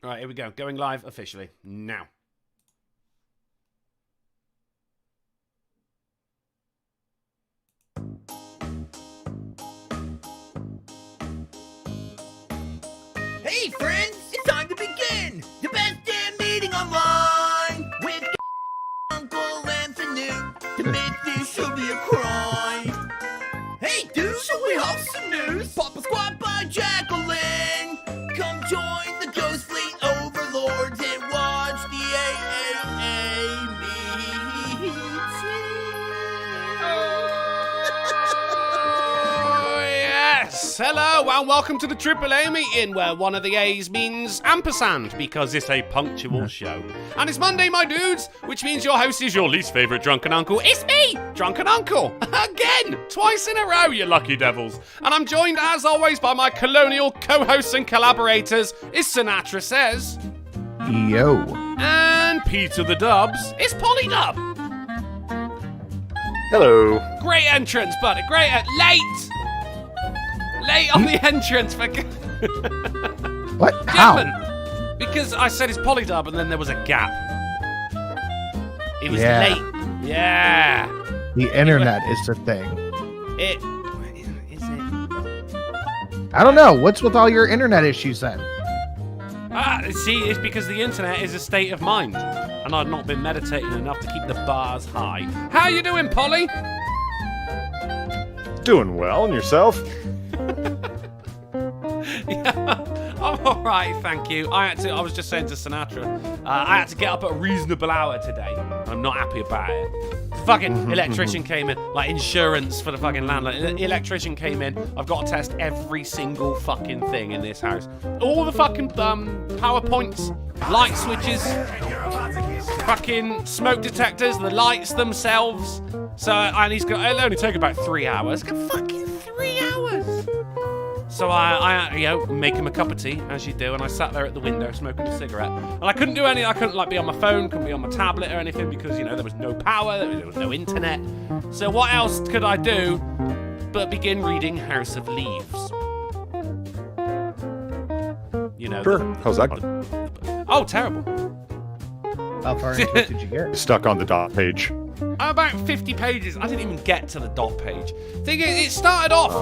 All right, here we go. Going live officially now. Hey friends, it's time to begin the best damn meeting online with Uncle Anthony to make this show be a crime. Hey dude, shall we have some news? Papa Squad by Jacqueline. Come join the Ghost Fleet overlords and watch the AaA Meeting. Oh, yes. Hello and welcome to the AaA Meeting, where one of the A's means ampersand because it's a punctual show. And it's Monday, my dudes, which means your host is your least favourite drunken uncle. It's me, Drunken Uncle. Again, twice in a row, you lucky devils. And I'm joined, as always, by my colonial co-hosts and collaborators. It's Sinatra Says. Yo. And Peter the Dubs. It's Polly Dub. Hello. Great entrance, buddy. Great. Late on the entrance. What? How? Gentlemen, because I said it's Polydub and then there was a gap. It was Yeah. late. Yeah. The internet is the thing. Is it? I don't know. What's with all your internet issues then? See, it's because the internet is a state of mind. And I've not been meditating enough to keep the bars high. How you doing, Polly? Doing well, and yourself? Yeah, I'm all right, thank you. I was just saying to Sinatra, I had to get up at a reasonable hour today. I'm not happy about it. The fucking electrician came in, like insurance for the fucking landlord. The electrician came in. I've got to test every single fucking thing in this house. All the fucking power points, light switches, fucking smoke detectors, the lights themselves. So, and it'll only take about 3 hours. Fucking 3 hours. So I make him a cup of tea, as you do, and I sat there at the window smoking a cigarette. And I couldn't do any, I couldn't be on my phone, couldn't be on my tablet or anything because, there was no power, there was no internet. So what else could I do but begin reading House of Leaves? Sure. How's that going? Oh, terrible. How far into it did you get? Stuck on the dot page. About 50 pages. I didn't even get to the dot page. Thing is, it started off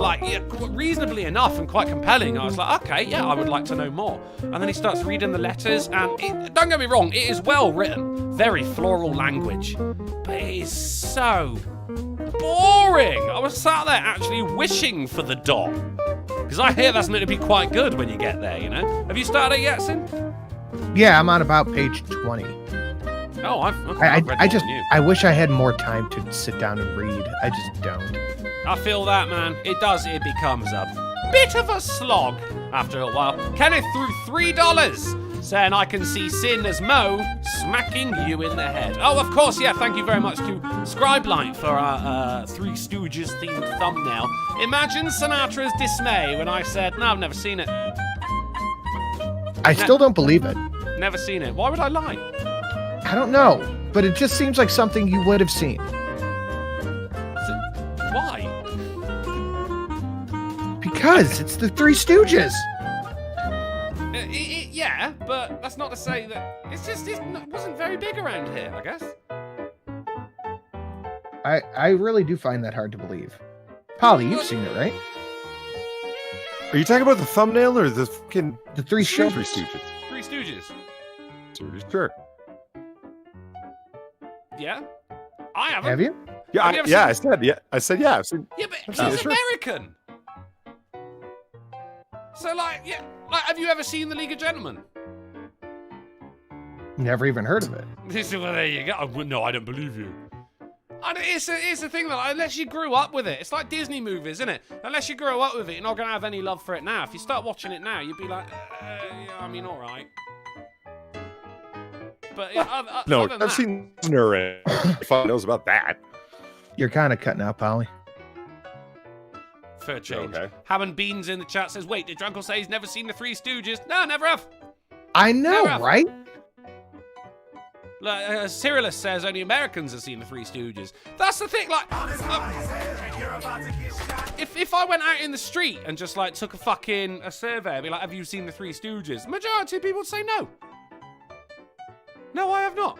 reasonably enough and quite compelling. I was like, okay, yeah, I would like to know more. And then he starts reading the letters, and don't get me wrong, it is well written, very floral language, but it is so boring. I was sat there actually wishing for the dot, because I hear that's meant to be quite good when you get there. Have you started it yet, Sin? Yeah, I'm on about page 20. Oh, I've I wish I had more time to sit down and read. I just don't. I feel that, man. It becomes a bit of a slog after a while. Kenneth threw $3, saying I can see Sin as Mo smacking you in the head. Oh, of course, yeah, thank you very much to Scribelight for our Three Stooges themed thumbnail. Imagine Sinatra's dismay when I said, no, I've never seen it. I still don't believe it. Never seen it. Why would I lie? I don't know, but it just seems like something you would have seen. Why? Because it's the Three Stooges. Yeah, but that's not to say that it wasn't very big around here, I guess. I really do find that hard to believe. Polly, you've seen it, right? Are you talking about the thumbnail or the fucking The Three show? Stooges. Three Stooges. Three Stooges. Sure. Yeah? I haven't. Have you? Yeah, I said yeah. I've seen. Yeah, but I've seen he's it, sure. American. So, have you ever seen The League of Gentlemen? Never even heard of it. Well, there you go. No, I don't believe you. It's a thing that unless you grew up with it, it's like Disney movies, isn't it? Unless you grow up with it, you're not going to have any love for it now. If you start watching it now, you'd be like, all right. But No, other than I've that, seen Snurrin. If I knows about that. You're kind of cutting out, Polly. Fair change. Okay. Hammond Beans in the chat says, wait, did Drunkle say he's never seen the Three Stooges? No, never have. I know, Never. right? Cyrillus says only Americans have seen the Three Stooges. That's the thing, if I went out in the street and just like took a survey, I'd be like, have you seen the Three Stooges? Majority of people would say no. No, I have not.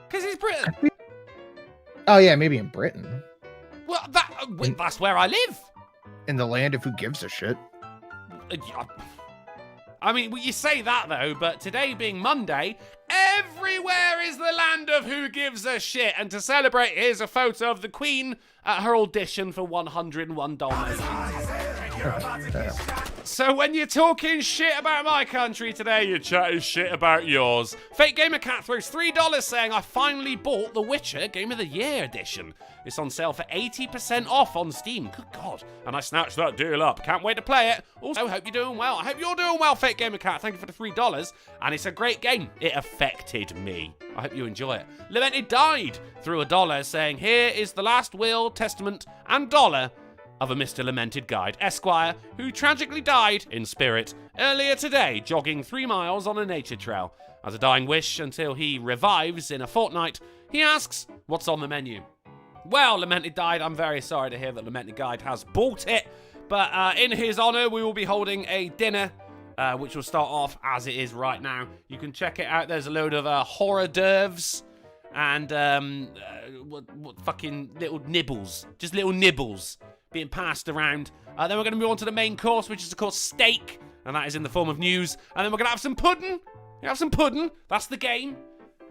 Because it's Britain. Oh yeah, maybe in Britain. Well, that's where I live. In the land of who gives a shit. I mean, well, you say that though, but today being Monday, everywhere is the land of who gives a shit. And to celebrate, here's a photo of the Queen at her audition for 101 Dalmatians. So when you're talking shit about my country today, you're chatting shit about yours. Fake Gamer Cat throws $3 saying, I finally bought The Witcher Game of the Year edition. It's on sale for 80% off on Steam. Good God. And I snatched that deal up. Can't wait to play it. Also, hope you're doing well. I hope you're doing well, Fake Gamer Cat. Thank you for the $3. And it's a great game. It affected me. I hope you enjoy it. Lamented died through $1 saying, here is the last will, testament, and dollar of a Mr. Lamented Guide, Esquire, who tragically died in spirit earlier today, jogging 3 miles on a nature trail. As a dying wish until he revives in a fortnight, he asks, what's on the menu? Well, Lamented died. I'm very sorry to hear that Lamented Guide has bought it, but in his honor, we will be holding a dinner, which will start off as it is right now. You can check it out. There's a load of horror d'oeuvres and what fucking little nibbles, just little nibbles being passed around. Then we're going to move on to the main course, which is of course steak, and that is in the form of news. And then we're going to have some pudding. That's the game.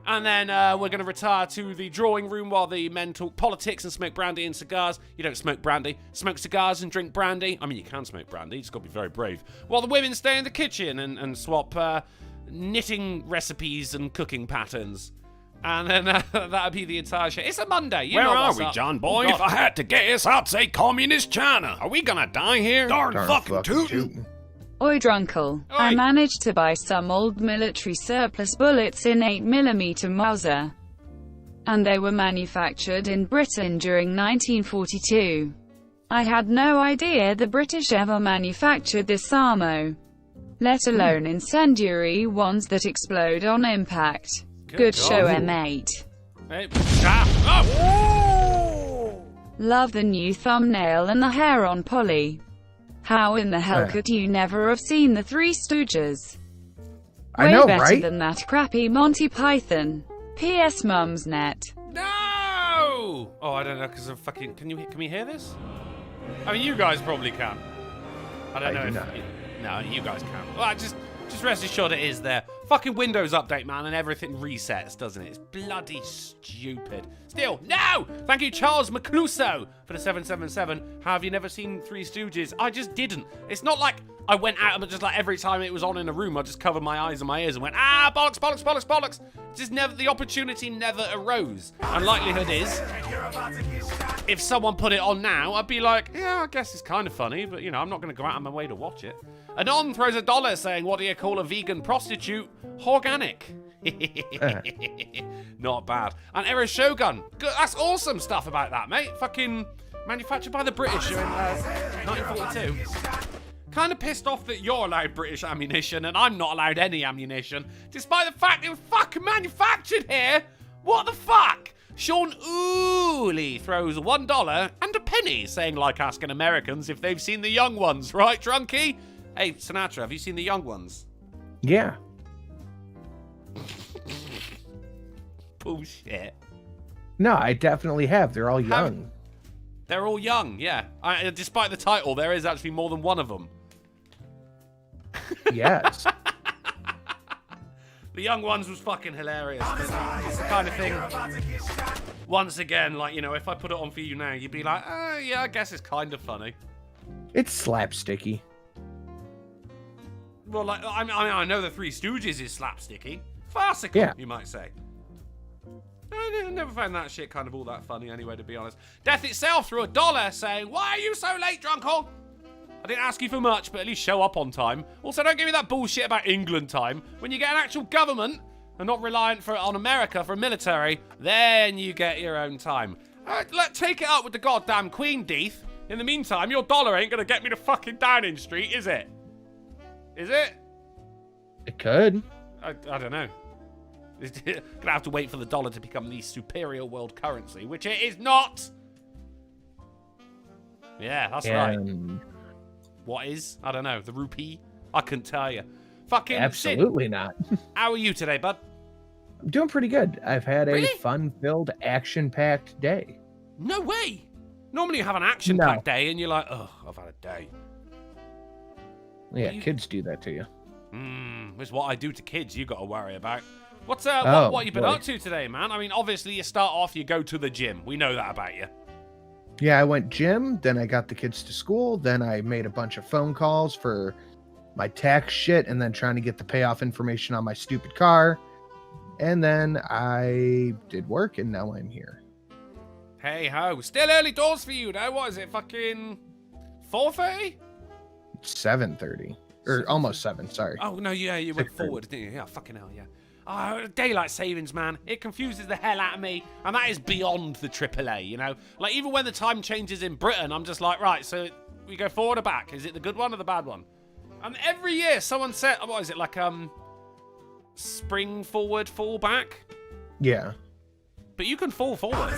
And then we're going to retire to the drawing room while the men talk politics and smoke brandy and cigars. You don't smoke brandy. Smoke cigars and drink brandy. I mean, you can smoke brandy. You just got to be very brave. While the women stay in the kitchen and swap knitting recipes and cooking patterns. And then that'll be the entire show. It's a Monday. Where are we, John Boy? If I had to guess, I'd say communist China. Are we gonna die here? Darn fucking tootin'. Oi, Drunkle. I managed to buy some old military surplus bullets in 8mm Mauser. And they were manufactured in Britain during 1942. I had no idea the British ever manufactured this ammo. Let alone incendiary ones that explode on impact. Good show, M8. Hey, Love the new thumbnail and the hair on Polly. How in the hell could you never have seen the Three Stooges? I know, better right? than that crappy Monty Python. P.S. Mum's net. No! Oh, I don't know, because of fucking... Can we hear this? I mean, you guys probably can. I don't know if... No, you guys can. Well, just rest assured it is there. Fucking Windows update, man, and everything resets, doesn't it? It's bloody stupid. Still, no! Thank you, Charles McCluso, for the 777. Have you never seen Three Stooges? I just didn't. It's not like I went out and just like every time it was on in a room, I just covered my eyes and my ears and went, bollocks, bollocks, bollocks, bollocks. Just never, the opportunity never arose. And likelihood is, if someone put it on now, I'd be like, yeah, I guess it's kind of funny, but you know, I'm not going to go out of my way to watch it. Anon throws $1 saying, what do you call a vegan prostitute? Organic. Not bad. And Era Shogun. Good, that's awesome stuff about that, mate. Fucking manufactured by the British in 1942. Kind of pissed off that you're allowed British ammunition and I'm not allowed any ammunition, despite the fact it was fucking manufactured here. What the fuck? Sean Ooley throws $1 and a penny, saying like asking Americans if they've seen The Young Ones, right, Drunky? Hey, Sinatra, have you seen The Young Ones? Yeah. Bullshit. No, I definitely have. They're all young. They're all young, yeah. Despite the title, there is actually more than one of them. Yes. The Young Ones was fucking hilarious. It's the kind of thing, once again, like, you know, if I put it on for you now, you'd be like, yeah, I guess it's kind of funny. It's slapsticky. Well, like, I know the Three Stooges is slapsticky. Farcical, yeah, you might say. I never found that shit kind of all that funny anyway, to be honest. Death itself threw $1 saying, why are you so late, Drunkle? I didn't ask you for much, but at least show up on time. Also, don't give me that bullshit about England time. When you get an actual government and not reliant on America for a military, then you get your own time. Take it up with the goddamn Queen, Deeth. In the meantime, your dollar ain't gonna get me to fucking Downing Street, is it? Is it? It could. I don't know. Gonna have to wait for the dollar to become the superior world currency, which it is not. Yeah, that's right. And What is? I don't know. The rupee? I couldn't tell you. Fucking absolutely not. Sid, how are you today, bud? I'm doing pretty good. I've had a Really? fun-filled, action-packed day. No way. Normally you have an action-packed day and you're like, oh, I've had a day. Yeah, kids do that to you. It's what I do to kids you got to worry about. What Oh, you been boy. up to today, man? I mean, obviously you start off, you go to the gym. We know that about you. Yeah, I went gym, then I got the kids to school, then I made a bunch of phone calls for my tax shit, and then trying to get the payoff information on my stupid car. And then I did work, and now I'm here. Hey ho, still early doors for you though. What is it, fucking 4:30? 7:30. Or almost 7, sorry. Oh no, yeah, you went 6:30. forward, didn't you? Yeah, fucking hell, yeah. Oh, daylight savings, man. It confuses the hell out of me, and that is beyond the AAA, you know? Like, even when the time changes in Britain, I'm just like, right, so we go forward or back? Is it the good one or the bad one? And every year, someone said, what is it, like, spring forward, fall back? Yeah. But you can fall forward.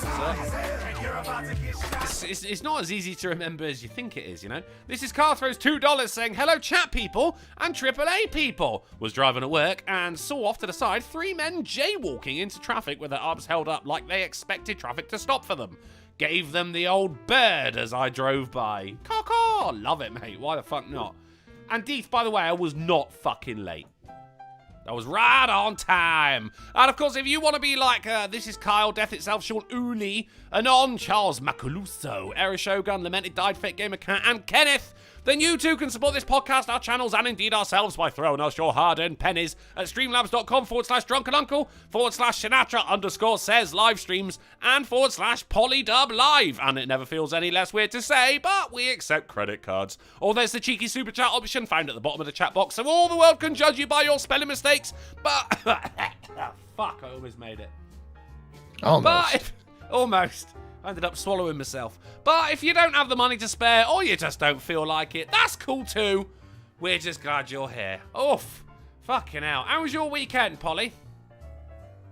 It's not as easy to remember as you think it is, you know? This is Car Throws $2 saying, hello chat people and AAA people. Was driving at work and saw off to the side 3 men jaywalking into traffic with their arms held up like they expected traffic to stop for them. Gave them the old bird as I drove by. Caw-caw! Love it, mate. Why the fuck not? And Deeth, by the way, I was not fucking late. I was right on time. And of course, if you want to be like, this is Kyle, Death Itself, Sean Ooney, Anon, Charles Macaluso, Era Shogun, Lamented Died, Fake Gamer Cat, and Kenneth, then you too can support this podcast, our channels, and indeed ourselves by throwing us your hard-earned pennies at streamlabs.com/drunkenuncle/Sinatra_says live streams and /polydub live. And it never feels any less weird to say, but we accept credit cards. Or there's the cheeky super chat option found at the bottom of the chat box, so all the world can judge you by your spelling mistakes. But fuck, I almost made it. Almost. Almost. I ended up swallowing myself. But if you don't have the money to spare, or you just don't feel like it, that's cool too. We're just glad you're here. Oof. Fucking hell. How was your weekend, Polly?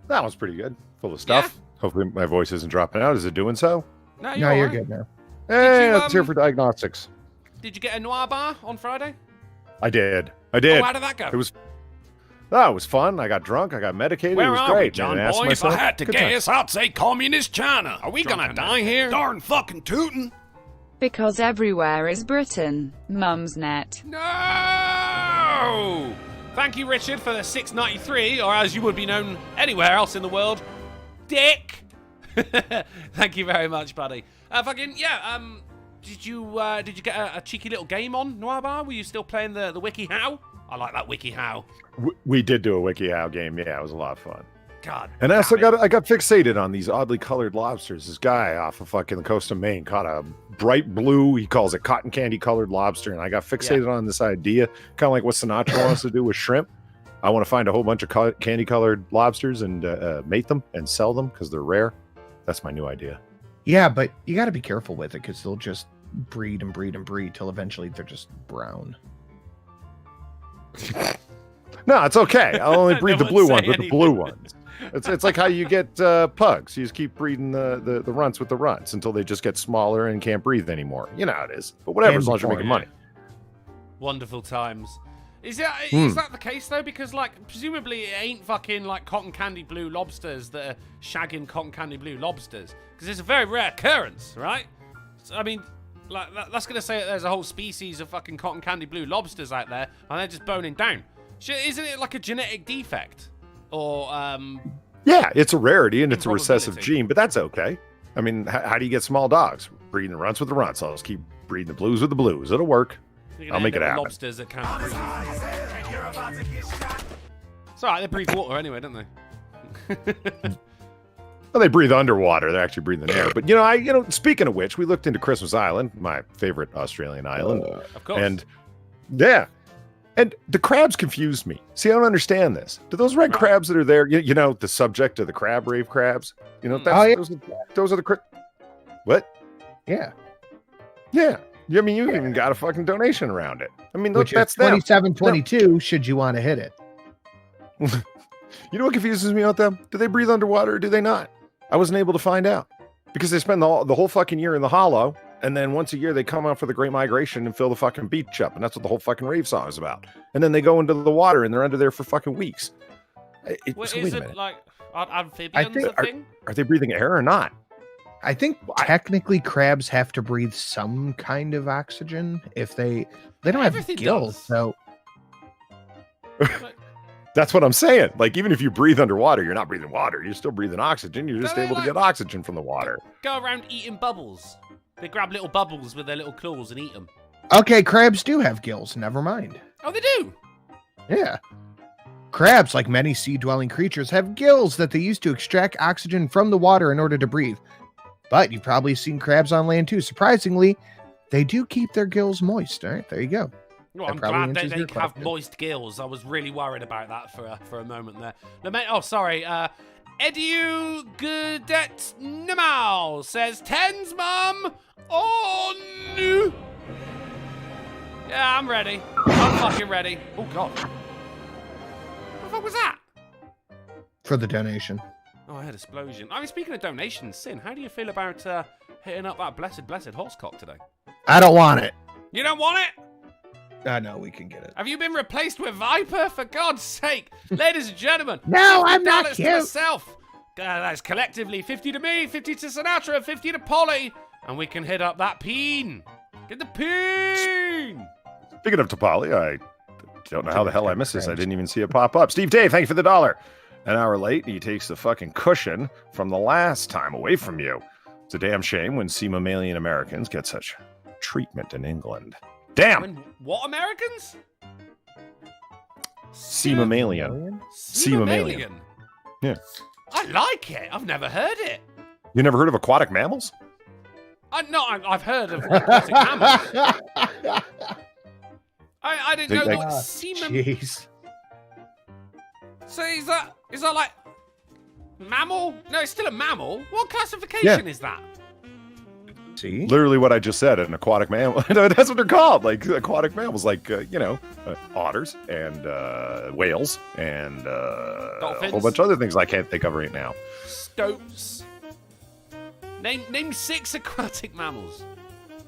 That was pretty good. Full of stuff. Hopefully my voice isn't dropping out. Is it doing so? No, No, all you're right. good now. Hey, you, it's here for diagnostics. Did you get a noir bar on Friday? I did. Oh, how did that go? It was fun. I got drunk. I got medicated. Where it was are great. we, John man. I asked boy? If I myself, had to good time. guess, I'd say communist China. Are we gonna Drunken die here? Uncle. Darn fucking tootin'. Because everywhere is Britain. Mumsnet. No! Thank you, Richard, for the $6.93, or as you would be known anywhere else in the world, Dick. Thank you very much, buddy. Did you get a cheeky little game on Noir Bar? Were you still playing the Wiki How? I like that Wiki How. We did do a WikiHow game. Yeah, it was a lot of fun. God. And I also damn it. I got fixated on these oddly colored lobsters. This guy off of fucking the coast of Maine caught a bright blue, he calls it cotton candy colored lobster, and I got fixated on this idea, kind of like what Sinatra wants to do with shrimp. I want to find a whole bunch of candy colored lobsters and mate them and sell them because they're rare. That's my new idea. Yeah, but you got to be careful with it because they'll just breed and breed and breed till eventually they're just brown. No, it's okay. I'll only breed No the blue one ones say with the blue ones. It's like how you get pugs. You just keep breeding the runts with the runts until they just get smaller and can't breathe anymore. You know how it is. But whatever, as long as you're making money. Wonderful times. Is that the case though? Because like presumably it ain't fucking like cotton candy blue lobsters that are shagging cotton candy blue lobsters, because it's a very rare occurrence, right? So, I mean, like that's gonna say that there's a whole species of fucking cotton candy blue lobsters out there, and they're just boning down. Isn't it like a genetic defect, or Yeah, it's a rarity and it's a recessive Improbability. gene, but that's okay. I mean, how do you get small dogs? Breeding the runts with the runts. I'll just keep breeding the blues with the blues. It'll work. you're I'll gonna make end it up with happen. lobsters that can't breathe? It's alright, they breathe water anyway, don't they? Well, they breathe underwater. They're actually breathing air. But speaking of which, we looked into Christmas Island, my favorite Australian island, Of course. and yeah, and the crabs confused me. See, I don't understand this. Do those red crabs that are there? You know, the subject of the crab rave crabs. You know, Oh, yeah. those are the what? Yeah. Yeah. I mean, you even got a fucking donation around it. I mean, Which that's is them. 2722 should you want to hit it. You know what confuses me about them? Do they breathe underwater or do they not? I wasn't able to find out because they spend the whole fucking year in the hollow And then once a year, they come out for the Great Migration and fill the fucking beach up. And that's what the whole fucking rave song is about. And then they go into the water and they're under there for fucking weeks. Well, So is wait a it minute. like are amphibians a thing? Are they breathing air or not? I think technically crabs have to breathe some kind of oxygen if they don't have Everything gills. does. So That's what I'm saying. Like, even if you breathe underwater, you're not breathing water. You're still breathing oxygen. You're just Don't they, able to like- get oxygen from the water. Go around eating bubbles. They grab little bubbles with their little claws and eat them. okay, crabs do have gills. Never mind. Oh, they do. Yeah. Crabs, like many sea-dwelling creatures, have gills that they use to extract oxygen from the water in order to breathe. But you've probably seen crabs on land too. Surprisingly, they do keep their gills moist. All right, there you go. Well, That I'm probably glad they answers your have question. moist gills. I was really worried about that for a moment there. Oh, sorry. Edu Goodet Namal says, "Tens, Mum, on." Yeah, I'm ready. I'm fucking ready. Oh, God. What the fuck was that? For the donation. Oh, I heard explosion. I mean, speaking of donations, Sin, how do you feel about hitting up that blessed horsecock today? I don't want it. You don't want it? No, we can get it. Have you been replaced with Viper? For God's sake. Ladies and gentlemen. No, $50 I'm not to cute. myself. That's collectively 50 to me, 50 to Sinatra, 50 to Polly. And we can hit up that peen. Get the peen. Speaking of Topali, I don't know how the hell I missed this. I didn't even see it pop up. Steve Dave, thank you for the $1. An hour late, he takes the fucking cushion from the last time away from you. It's a damn shame when sea mammalian Americans get such treatment in England. Damn! When what Americans? Sea mammalian. Sea mammalian. Yeah. I like it. I've never heard it. You never heard of aquatic mammals? No, I've heard of aquatic mammals. I didn't know They- that sea mammals. Jeez. So is that like mammal? No, it's still a mammal. What classification is that? See? Literally what I just said, an aquatic mammal. No, that's what they're called, like aquatic mammals, like, otters and whales and a Dolphins. whole bunch of other things I can't think of right now. Stoats. Name 6 aquatic mammals.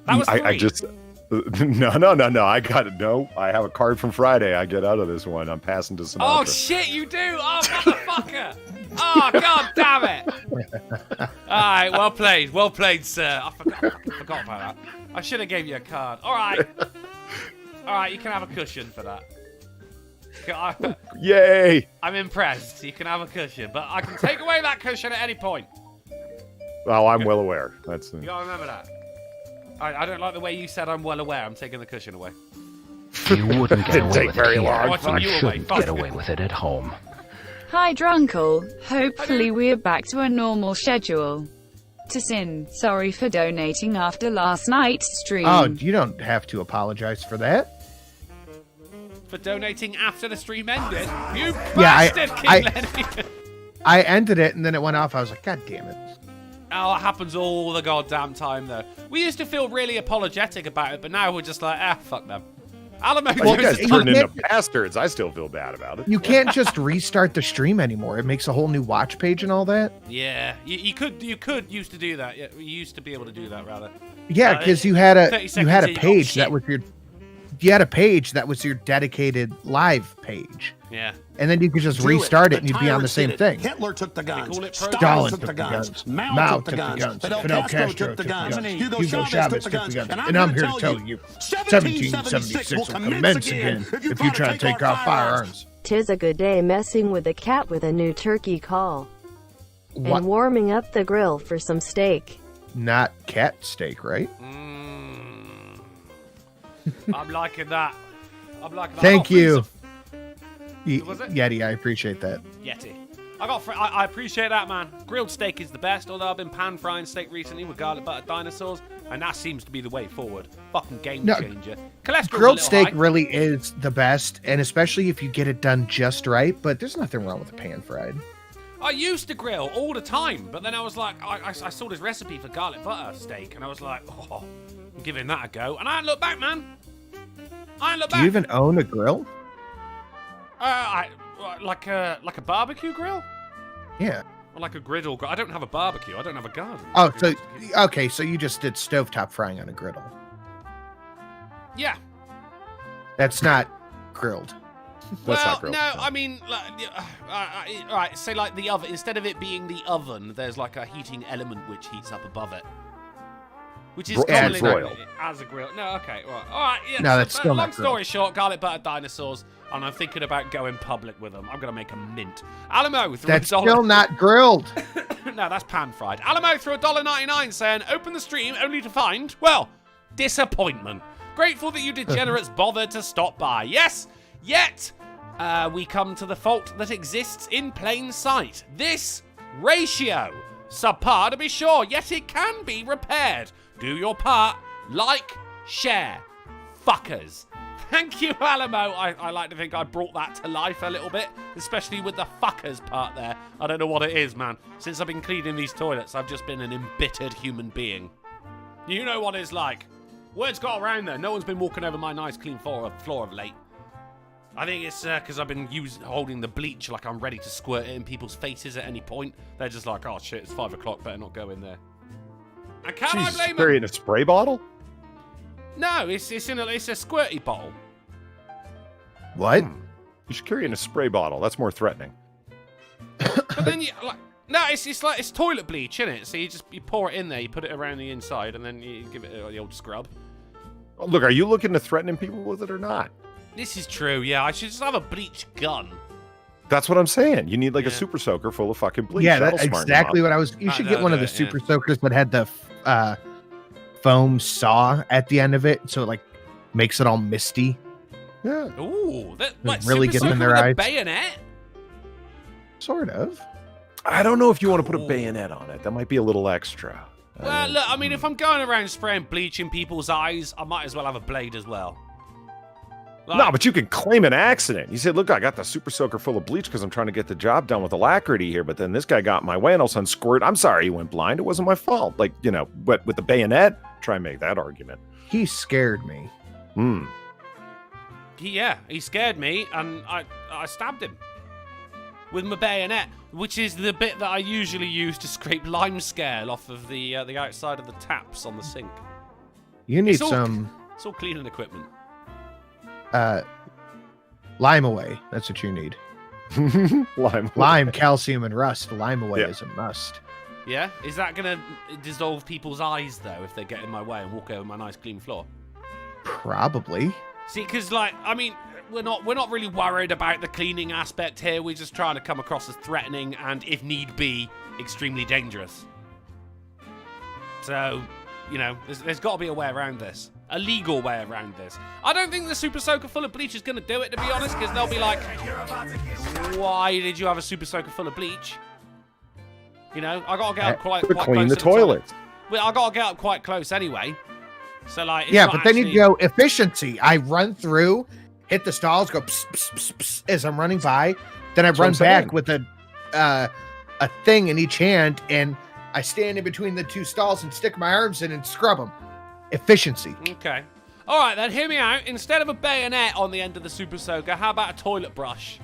That was 3. I just... No. I got it. No, I have a card from Friday. I get out of this one. I'm passing to Sinatra. Oh shit, you do! Oh motherfucker! Oh god damn it! All right, well played, sir. I forgot about that. I should have gave you a card. All right, you can have a cushion for that. Yay! I'm impressed. You can have a cushion, but I can take away that cushion at any point. Oh, I'm well aware. That's You gotta remember that. I don't like the way you said I'm well aware. I'm taking the cushion away. You wouldn't get Didn't away take with very it here. long. Watching You you away. shouldn't Fuck. get away with it at home. Hi Drunkle, hopefully we're back to a normal schedule. To Sin, sorry for donating after last night's stream. Oh, you don't have to apologize for that. For donating after the stream ended. You Yeah, bastard, King Lenny. I ended it and then it went off. I was like, God damn it. Oh, it happens all the goddamn time, though. We used to feel really apologetic about it, but now we're just like, fuck them. Alamo Well, you guys you turned into can't- bastards. I still feel bad about it. You can't just restart the stream anymore. It makes a whole new watch page and all that. Yeah, you could used to do that. Yeah, you used to be able to do that, rather. Yeah, because you had a 30 you seconds had in, a you got page shit. that was your dedicated live page. Yeah. And then you could just restart it and you'd be on the same thing. Hitler took the guns. call it Stalin Stalin took the guns. Mao Mao took the guns. Fidel Castro took the guns. Hugo Chavez took the guns. And I'm here to tell you, 1776 will commence again if you try to take our firearms. 'Tis a good day messing with a cat with a new turkey call. What? And warming up the grill for some steak. Not cat steak, right? I'm liking that. Thank you. Was it? Yeti, I appreciate that. Yeti. I appreciate that, man. Grilled steak is the best, although I've been pan frying steak recently with garlic butter dinosaurs, and that seems to be the way forward. Fucking game No, changer. Cholesterol's Grilled a little steak high. really is the best, and especially if you get it done just right, but there's nothing wrong with a pan fried. I used to grill all the time, but then I was like, I saw this recipe for garlic butter steak, and I was like, oh, I'm giving that a go, and I ain't looked back, man. I ain't looked Do back. you even own a grill? Like a barbecue grill? Yeah. Like a griddle. I don't have a barbecue. I don't have a garden. Oh, so okay, so you just did stovetop frying on a griddle. Yeah. That's not grilled. That's not grilled. No, I mean, right. Say like the oven. Instead of it being the oven, there's like a heating element which heats up above it, which is commonly known as a grill. No, okay, right. All right. Yeah. No, that's still long not story grilled. short. Garlic butter dinosaurs, and I'm thinking about going public with them. I'm gonna make a mint. Alamo through That's $1. still not grilled. No, that's pan fried. Alamo through $1.99 saying, "Open the stream only to find, well, disappointment. Grateful that you degenerates bothered to stop by. Yes, yet we come to the fault that exists in plain sight. This ratio. Subpar to be sure, yet it can be repaired. Do your part. Like, share. Fuckers." Thank you, Alamo. I like to think I brought that to life a little bit, especially with the fuckers part there. I don't know what it is, man. Since I've been cleaning these toilets, I've just been an embittered human being. You know what it's like. Word's got around there. No one's been walking over my nice clean floor of late. I think it's because I've been holding the bleach like I'm ready to squirt it in people's faces at any point. They're just like, oh shit, it's 5 o'clock, better not go in there. And can I blame them? Carrying a spray bottle? No, it's a squirty bottle. What? You should carry in a spray bottle. That's more threatening. But then you like, no, it's toilet bleach, isn't it? So you pour it in there, you put it around the inside, and then you give it the old scrub. Oh, look, are you looking to threaten people with it or not? This is true, yeah. I should just have a bleach gun. That's what I'm saying. You need like a super soaker full of fucking bleach. Yeah, That'll that's smarten them exactly up. what I was. You should get one of the yeah. super soakers that had the foam saw at the end of it, so it like makes it all misty. Yeah, Ooh, that like really super gets in soaker their with a eyes. bayonet. Sort of. I don't know if you want to put a bayonet on it. That might be a little extra. Well, look, I mean, if I'm going around spraying bleach in people's eyes, I might as well have a blade as well. Like, No, but you can claim an accident. You said, look, I got the super soaker full of bleach because I'm trying to get the job done with alacrity here, but then this guy got in my way and all of a sudden squirt. I'm sorry he went blind. It wasn't my fault. Like, you know, but with the bayonet, try and make that argument. He scared me. he scared me, and I stabbed him with my bayonet, which is the bit that I usually use to scrape lime scale off of the outside of the taps on the sink. You need It's all- some It's all cleaning equipment. lime away. That's what you need. Lime. Calcium, and rust. Lime away Yeah. is a must. Yeah? Is that going to dissolve people's eyes, though, if they get in my way and walk over my nice clean floor? Probably. See, because, like, I mean, we're not really worried about the cleaning aspect here. We're just trying to come across as threatening and, if need be, extremely dangerous. So, you know, there's got to be a way around this. A legal way around this. I don't think the super soaker full of bleach is going to do it, to be honest, because they'll be like, why did you have a super soaker full of bleach? You know, I got to get up quite To close clean the to toilet. Well, I got to get up quite close anyway. So, like, it's Yeah, not but then you actually- go efficiency. I run through, hit the stalls, go pss, pss, pss, pss, as I'm running by. Then I That's what run I'm saying. back with a thing in each hand, and I stand in between the two stalls and stick my arms in and scrub them. Efficiency. Okay. All right, then, hear me out. Instead of a bayonet on the end of the super soaker, how about a toilet brush?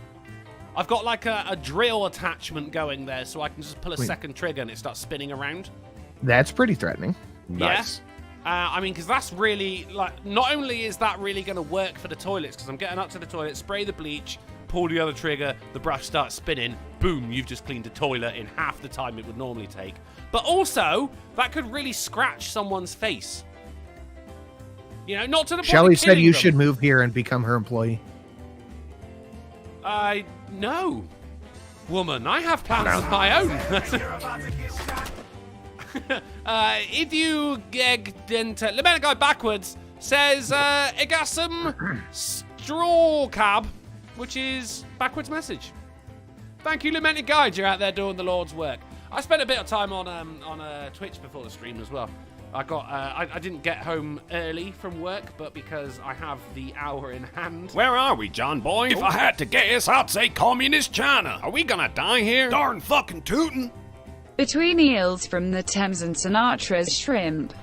I've got like a drill attachment going there, so I can just pull a second trigger and it starts spinning around. That's pretty threatening. Nice. I mean, because that's really, like, not only is that really going to work for the toilets, because I'm getting up to the toilet, spray the bleach, pull the other trigger, the brush starts spinning, boom, you've just cleaned a toilet in half the time it would normally take. But also, that could really scratch someone's face. You know, not to the point Shelly of said killing you them. should move here and become her employee. No. Woman, I have plans of my own. If you get into the guy backwards says it got some straw cab, which is backwards message. Thank you, lamented guide. You're out there doing the Lord's work. I spent a bit of time on Twitch before the stream as well. I didn't get home early from work, but because I have the hour in hand. Where are we, John boy? If I had to guess, I'd say communist China. Are we gonna die here? Darn fucking tootin'. Between eels from the Thames and Sinatra's shrimp.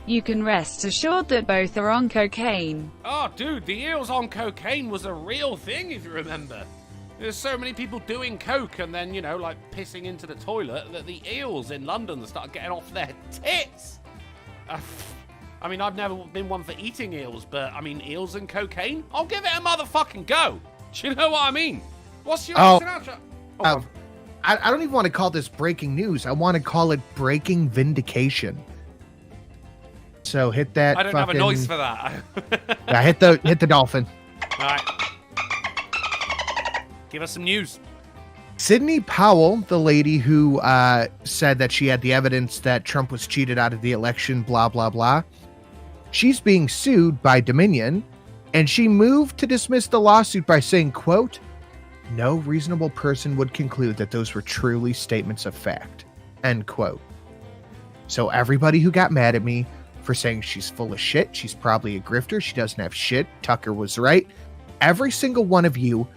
You can rest assured that both are on cocaine. Oh, dude, the eels on cocaine was a real thing, if you remember. There's so many people doing coke and then, you know, like pissing into the toilet that the eels in London start getting off their tits. I mean, I've never been one for eating eels, but I mean, eels and cocaine? I'll give it a motherfucking go. Do you know what I mean? What's your Sinatra? I don't even want to call this breaking news. I want to call it breaking vindication. So hit that. I don't have a noise for that. Yeah, hit the dolphin. All right. Give us some news. Sidney Powell, the lady who said that she had the evidence that Trump was cheated out of the election, blah, blah, blah. She's being sued by Dominion, and she moved to dismiss the lawsuit by saying, quote, "No reasonable person would conclude that those were truly statements of fact," end quote. So everybody who got mad at me for saying she's full of shit, she's probably a grifter, she doesn't have shit, Tucker was right, every single one of you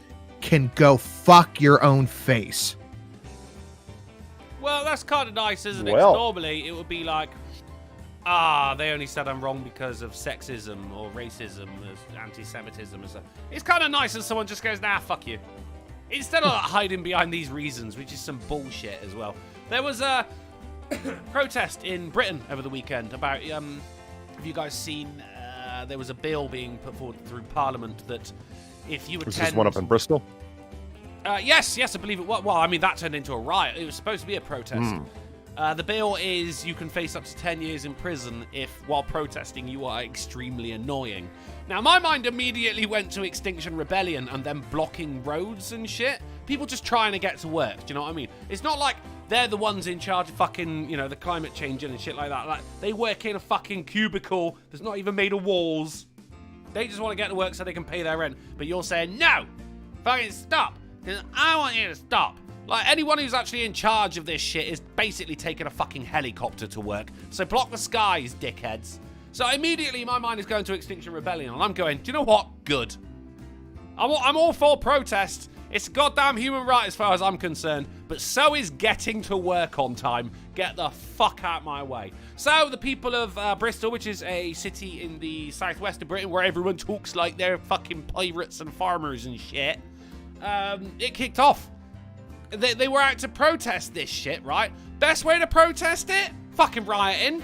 can go fuck your own face. Well, that's kind of nice, isn't it? Well. 'Cause normally, it would be like, they only said I'm wrong because of sexism or racism, or anti-Semitism and stuff. It's kind of nice when someone just goes, nah, fuck you. Instead of hiding behind these reasons, which is some bullshit as well. There was a protest in Britain over the weekend about, have you guys seen, there was a bill being put forward through Parliament that if you attend... Was this one up in Bristol? Yes, I believe it was. Well, I mean, that turned into a riot. It was supposed to be a protest. The bill is you can face up to 10 years in prison if, while protesting, you are extremely annoying. Now, my mind immediately went to Extinction Rebellion and them blocking roads and shit. People just trying to get to work, do you know what I mean? It's not like they're the ones in charge of fucking, you know, the climate change and shit like that. Like, they work in a fucking cubicle that's not even made of walls. They just want to get to work so they can pay their rent. But you're saying, no, fucking stop, because I want you to stop. Like, anyone who's actually in charge of this shit is basically taking a fucking helicopter to work. So block the skies, dickheads. So immediately my mind is going to Extinction Rebellion, and I'm going, do you know what? Good. I'm all for protest. It's a goddamn human right as far as I'm concerned, but so is getting to work on time. Get the fuck out my way. So the people of Bristol, which is a city in the southwest of Britain where everyone talks like they're fucking pirates and farmers and shit, it kicked off. They were out to protest this shit, right? Best way to protest it? Fucking rioting.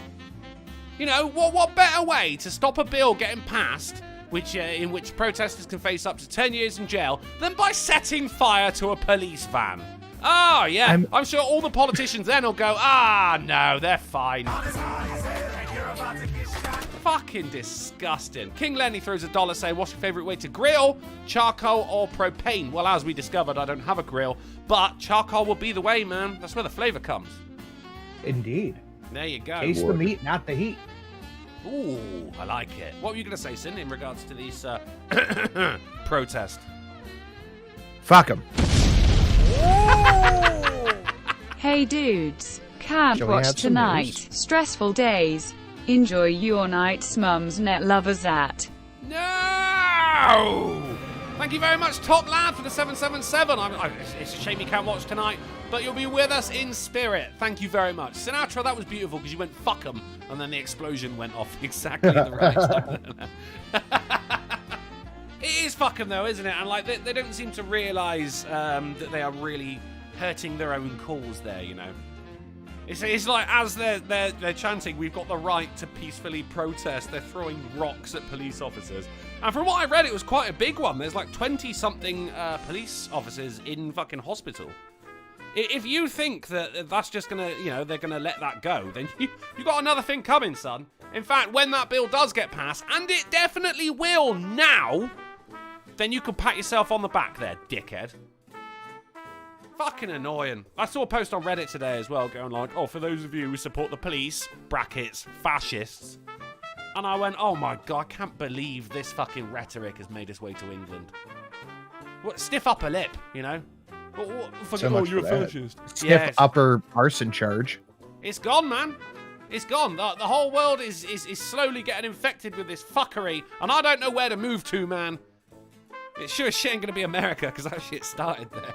You know, what better way to stop a bill getting passed in which protesters can face up to 10 years in jail than by setting fire to a police van? Oh, yeah. I'm sure all the politicians then will go, no, they're fine. Fucking disgusting. King Lenny throws $1 saying, what's your favourite way to grill? Charcoal or propane? Well, as we discovered, I don't have a grill, but charcoal will be the way, man. That's where the flavour comes. Indeed. There you go. Taste the meat, not the heat. Ooh, I like it. What were you going to say, Sin, in regards to these protests? Fuck them. Hey dudes, camp Shall we watch have some tonight. news? Stressful days. Enjoy your nights, mums net lovers at. No! Thank you very much, Top Lad, for the 777. It's a shame you can't watch tonight, but you'll be with us in spirit. Thank you very much. Sinatra, that was beautiful because you went fuck 'em, and then the explosion went off exactly the right time. It is fuck 'em though, isn't it? And like they don't seem to realise that they are really hurting their own cause there, you know. It's like as they're chanting, we've got the right to peacefully protest, they're throwing rocks at police officers. And from what I read, it was quite a big one. There's like 20-something police officers in fucking hospital. If you think that that's just gonna, you know, they're gonna let that go, then you got another thing coming, son. In fact, when that bill does get passed, and it definitely will now, then you can pat yourself on the back there, dickhead. Fucking annoying. I saw a post on Reddit today as well going like, oh, for those of you who support the police, brackets, fascists. And I went, oh my God, I can't believe this fucking rhetoric has made its way to England. What, stiff upper lip, you know? So much you're for a that. fascist. Stiff Yes. upper arson charge. It's gone, man. It's gone. The whole world is slowly getting infected with this fuckery, and I don't know where to move to, man. It sure as shit ain't gonna be America, because that shit started there.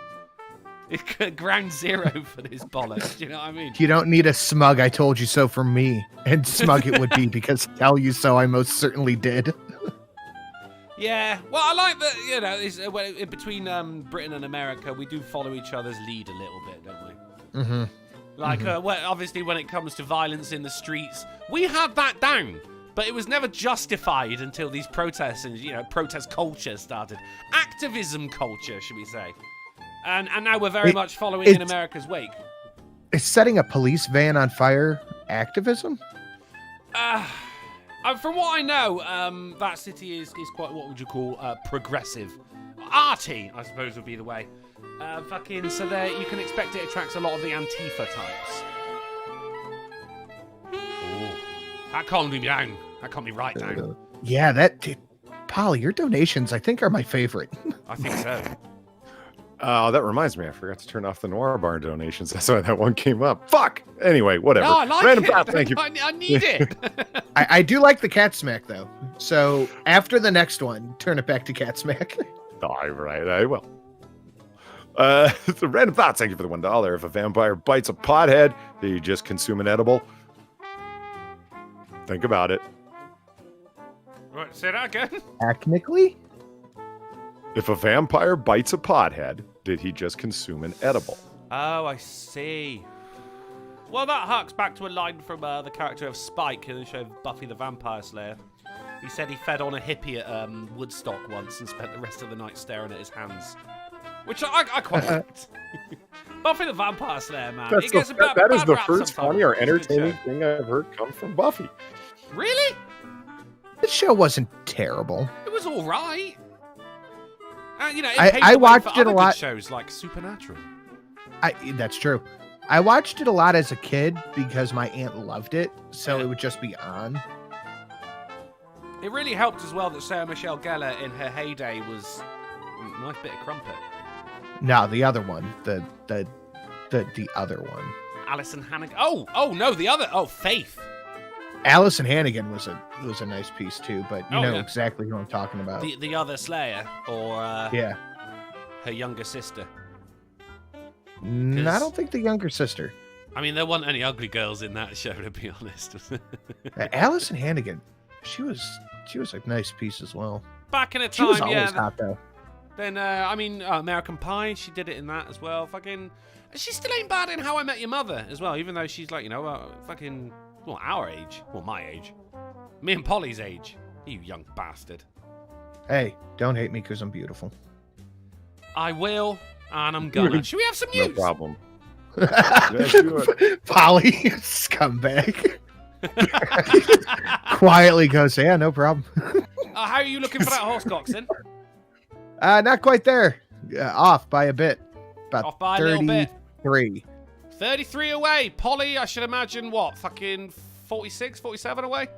It's ground zero for this bollocks. Do you know what I mean? You don't need a smug I told you so from me. And smug it would be because tell you so I most certainly did. Yeah, well, I like that, you know, in between Britain and America, we do follow each other's lead a little bit, don't we? Mm-hmm. Like, well, obviously, when it comes to violence in the streets, we had that down, but it was never justified until these protests and, you know, protest culture started. Activism culture, should we say. And now we're very much following in America's wake. Is setting a police van on fire activism? From what I know, that city is quite, what would you call, progressive. Arty, I suppose, would be the way. So there, you can expect it attracts a lot of the Antifa types. Ooh, that calmed me down. That calmed me right down. Yeah, Polly, your donations, I think, are my favorite. I think so. That reminds me, I forgot to turn off the Noir Bar donations. That's why that one came up. Fuck! Anyway, whatever. No, I like Random it. Path, thank you. I need it. I do like the cat smack, though. So after the next one, turn it back to cat smack. All right, I will. The Random Thoughts, thank you for the $1. If a vampire bites a pothead, do you just consume an edible? Think about it. Right, say that again. Technically? If a vampire bites a pothead, did he just consume an edible? Oh, I see. Well, that harks back to a line from the character of Spike in the show Buffy the Vampire Slayer. He said he fed on a hippie at Woodstock once and spent the rest of the night staring at his hands. Which I quite liked. Buffy the Vampire Slayer, man. That is the first funny or entertaining thing I've heard come from Buffy. Really? This show wasn't terrible. It was all right. You know, I watched it a lot. Shows like Supernatural. That's true. I watched it a lot as a kid because my aunt loved it, so it would just be on. It really helped as well that Sarah Michelle Gellar in her heyday was a nice bit of crumpet. No, the other one. The other one. Alison Hannigan. Oh no, the other. Oh, Faith. Alison Hannigan was a nice piece too, but you know exactly who I'm talking about. The other Slayer, or yeah, her younger sister. I don't think the younger sister. I mean, there weren't any ugly girls in that show, to be honest. Alison Hannigan, she was a nice piece as well. Back in a time, she was always hot though. Then American Pie, she did it in that as well. Fucking, she still ain't bad in How I Met Your Mother as well, even though she's like, fucking. Well, our age. Well, my age. Me and Polly's age. You young bastard. Hey, don't hate me because I'm beautiful. I will, and I'm gonna. Should we have some news? No problem. Polly, scumbag. Quietly goes, yeah, no problem. How are you looking for that horse, Coxon? Not quite there. Off by a bit. About off by a little bit. 33. 33 away. Polly, I should imagine, what, fucking 46, 47 away?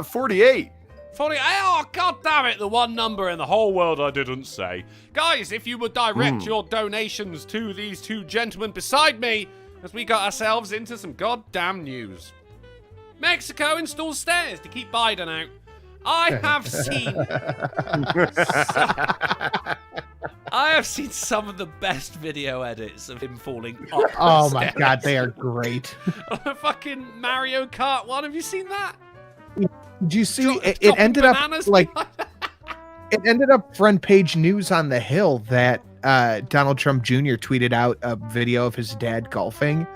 48. 48. Oh, god damn it. The one number in the whole world I didn't say. Guys, if you would direct your donations to these two gentlemen beside me, as we got ourselves into some goddamn news. Mexico installs stairs to keep Biden out. I have seen some of the best video edits of him falling up. Oh my god, they are great. Fucking Mario Kart 1, have you seen that? Did you see it ended up like it ended up front page news on The Hill that Donald Trump Jr. tweeted out a video of his dad golfing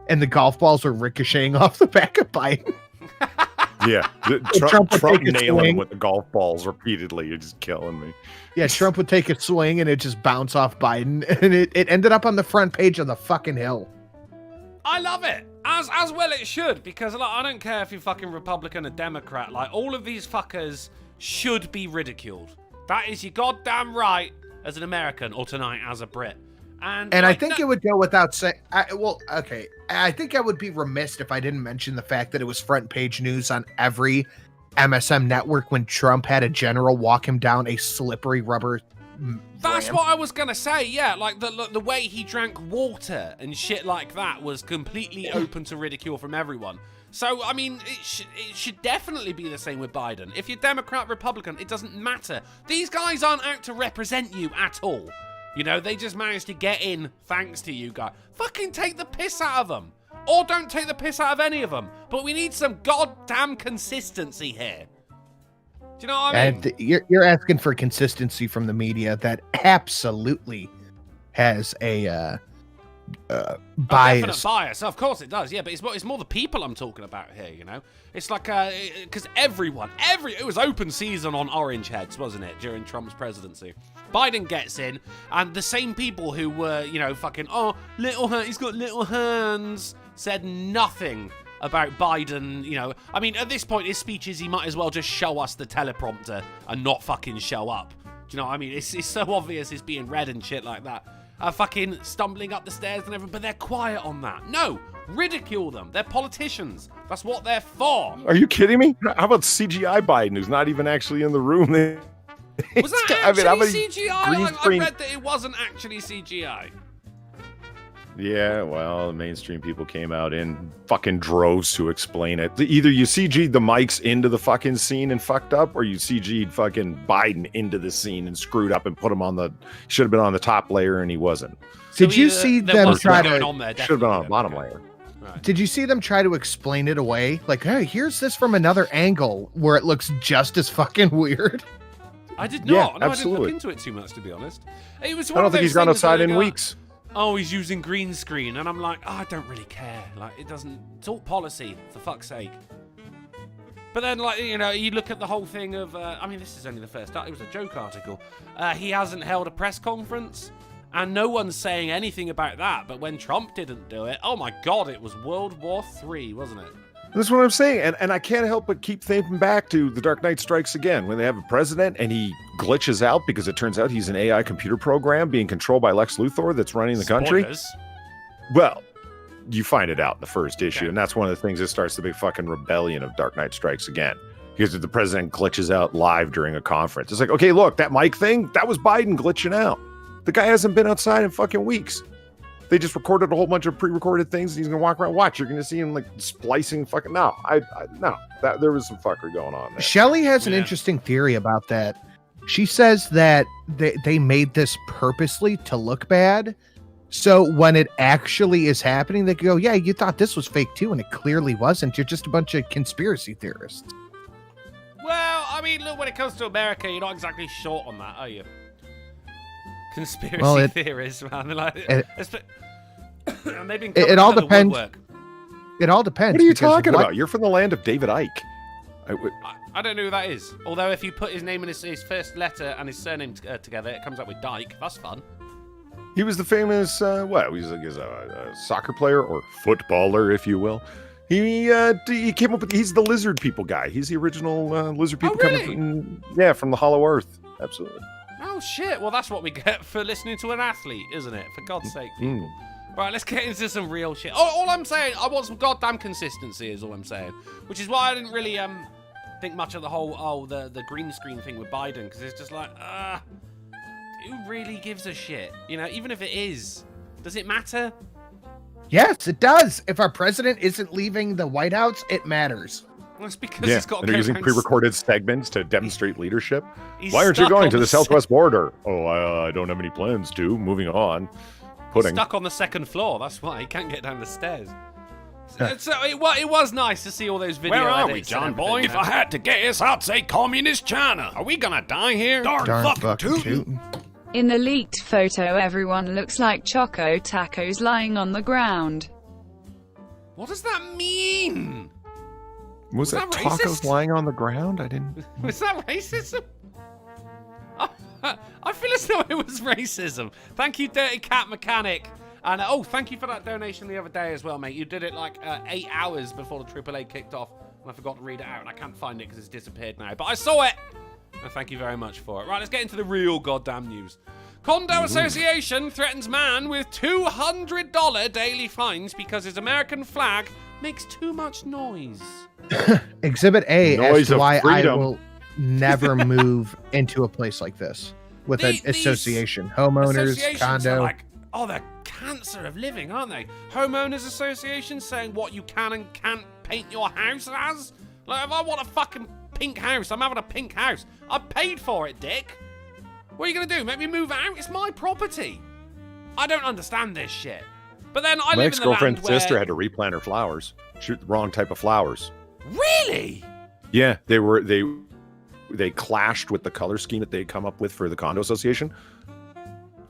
and the golf balls were ricocheting off the back of Biden. Yeah, Trump nailing him with the golf balls repeatedly. You're just killing me. Yeah, Trump would take a swing and it just bounce off Biden, and it ended up on the front page of the fucking Hill. I love it. As well it should, because I don't care if you're fucking Republican or Democrat. Like, all of these fuckers should be ridiculed. That is your goddamn right as an American, or tonight as a Brit. And I think it would go without saying. I think I would be remiss if I didn't mention the fact that it was front page news on every MSM network when Trump had a general walk him down a slippery rubber. That's what I was gonna say. Yeah, like the way he drank water and shit like that was completely open to ridicule from everyone. So I mean, it should definitely be the same with Biden. If you're Democrat, Republican, it doesn't matter. These guys aren't out to represent you at all. You know, they just managed to get in thanks to you guys. Fucking take the piss out of them. Or don't take the piss out of any of them. But we need some goddamn consistency here. Do you know what I mean? And you're asking for consistency from the media that absolutely has a bias. Definite bias. Of course it does. Yeah, but it's more the people I'm talking about here. You know, it's like because it was open season on orange heads, wasn't it, during Trump's presidency? Biden gets in, and the same people who were, fucking he's got little hands, said nothing about Biden. I mean, at this point, his speeches, he might as well just show us the teleprompter and not fucking show up. Do you know what I mean? It's so obvious it's being read and shit like that. Fucking stumbling up the stairs and everything, but they're quiet on that. No, ridicule them. They're politicians. That's what they're for. Are you kidding me? How about CGI Biden, who's not even actually in the room? Was that actually CGI? I read that it wasn't actually CGI. Yeah, well, the mainstream people came out in fucking droves to explain it. Either you CG'd the mics into the fucking scene and fucked up, or you CG'd fucking Biden into the scene and screwed up and put him on should have been on the top layer and he wasn't. Did you see them try to... Should have been on the bottom layer. Right. Did you see them try to explain it away? Like, hey, here's this from another angle where it looks just as fucking weird. I did not. Yeah, no, absolutely. I didn't look into it too much, to be honest. It was I don't think he's gone outside in weeks. Oh, he's using green screen, and I'm like, I don't really care. Like, it's all policy, for fuck's sake. But then, you look at the whole thing of, this is only the first start. It was a joke article. He hasn't held a press conference, and no one's saying anything about that. But when Trump didn't do it, oh my God, it was World War III, wasn't it? That's what I'm saying, and I can't help but keep thinking back to The Dark Knight Strikes Again, when they have a president and he glitches out because it turns out he's an AI computer program being controlled by Lex Luthor that's running the country. Spoilers. Well, you find it out in the first issue, and that's one of the things that starts the big fucking rebellion of Dark Knight Strikes Again. Because the president glitches out live during a conference. It's like, okay, look, that mic thing, that was Biden glitching out. The guy hasn't been outside in fucking weeks. They just recorded a whole bunch of pre-recorded things, and he's gonna walk around. Watch, you're gonna see him like splicing fucking. No, that there was some fuckery going on there. Shelley has an interesting theory about that. She says that they made this purposely to look bad, so when it actually is happening, they go, "Yeah, you thought this was fake too, and it clearly wasn't. You're just a bunch of conspiracy theorists." Well, I mean, look, when it comes to America, you're not exactly short on that, are you? Conspiracy theories, man. And they've been it all depends. Woodwork. It all depends. What are you talking about? You're from the land of David Icke. I don't know who that is. Although if you put his name and his first letter and his surname together, it comes up with Dyke. That's fun. He was the famous, he was a soccer player or footballer, if you will. He came up with, he's the lizard people guy. He's the original lizard people coming from the Hollow Earth. Absolutely. Oh, shit. Well, that's what we get for listening to an athlete, isn't it? For God's sake, people. Right, let's get into some real shit. All I'm saying, I want some goddamn consistency is all I'm saying. Which is why I didn't really think much of the whole, the green screen thing with Biden. Because it's just like, who really gives a shit? Even if it is. Does it matter? Yes, it does. If our president isn't leaving the White House, it matters. Well, it's because he's got to they're using pre-recorded segments to demonstrate leadership. Why aren't you going to the southwest border? Oh, I don't have any plans to. Moving on. Pudding. Stuck on the second floor. That's why he can't get down the stairs. So it was nice to see all those videos. Where are we, John Boy? If I had to guess, I'd say communist China. Are we gonna die here? Darn fucking tootin'. In the leaked photo, everyone looks like Choco Tacos lying on the ground. What does that mean? Was that racist? Tacos lying on the ground? I didn't. Was that racism? I feel as though it was racism. Thank you, Dirty Cat Mechanic. And thank you for that donation the other day as well, mate. You did it like 8 hours before the AAA kicked off. And I forgot to read it out. And I can't find it because it's disappeared now. But I saw it. And thank you very much for it. Right, let's get into the real goddamn news. Condo Association threatens man with $200 daily fines because his American flag makes too much noise. Exhibit A Noise as to of why freedom. I will never move into a place like this with an association. Homeowners, associations condo. are like, they're cancer of living, aren't they? Homeowners Association saying what you can and can't paint your house as. Like, if I want a fucking pink house, I'm having a pink house. I paid for it, dick. What are you going to do? Make me move out? It's my property. I don't understand this shit. But then I My live in the land ex-girlfriend's where... sister had to replant her flowers. Shoot the wrong type of flowers. Really? Yeah, they they clashed with the color scheme that they'd come up with for the condo association.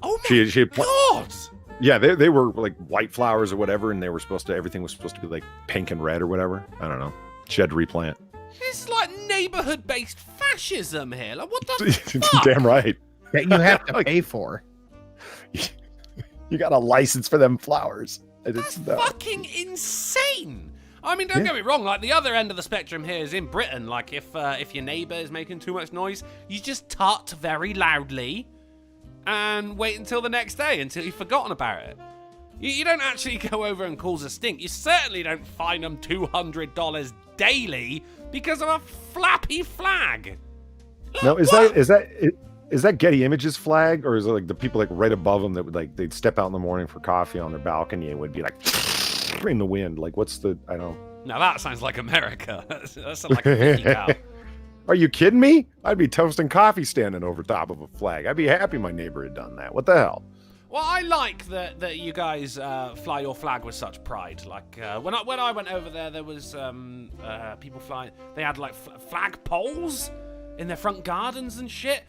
Oh my God! Yeah, they were like white flowers or whatever, and everything was supposed to be like pink and red or whatever. I don't know. She had to replant. It's like neighborhood-based fascism here. Like, what the fuck? Damn right. That you have to pay for. You got a license for them flowers. That's fucking insane. I mean, don't get me wrong. Like, the other end of the spectrum here is in Britain. Like, if your neighbor is making too much noise, you just tut very loudly and wait until the next day until you've forgotten about it. You don't actually go over and cause a stink. You certainly don't fine them $200 daily because of a flappy flag. No, is that Getty Images flag, or is it like the people like right above them that would like they'd step out in the morning for coffee on their balcony and would be like in the wind? Like, what's the? I don't. Now that sounds like America. That's like a 50 cow. Are you kidding me? I'd be toasting coffee standing over top of a flag. I'd be happy my neighbor had done that. What the hell? Well, I like that you guys fly your flag with such pride. Like when I went over there was people flying. They had like flag poles in their front gardens and shit,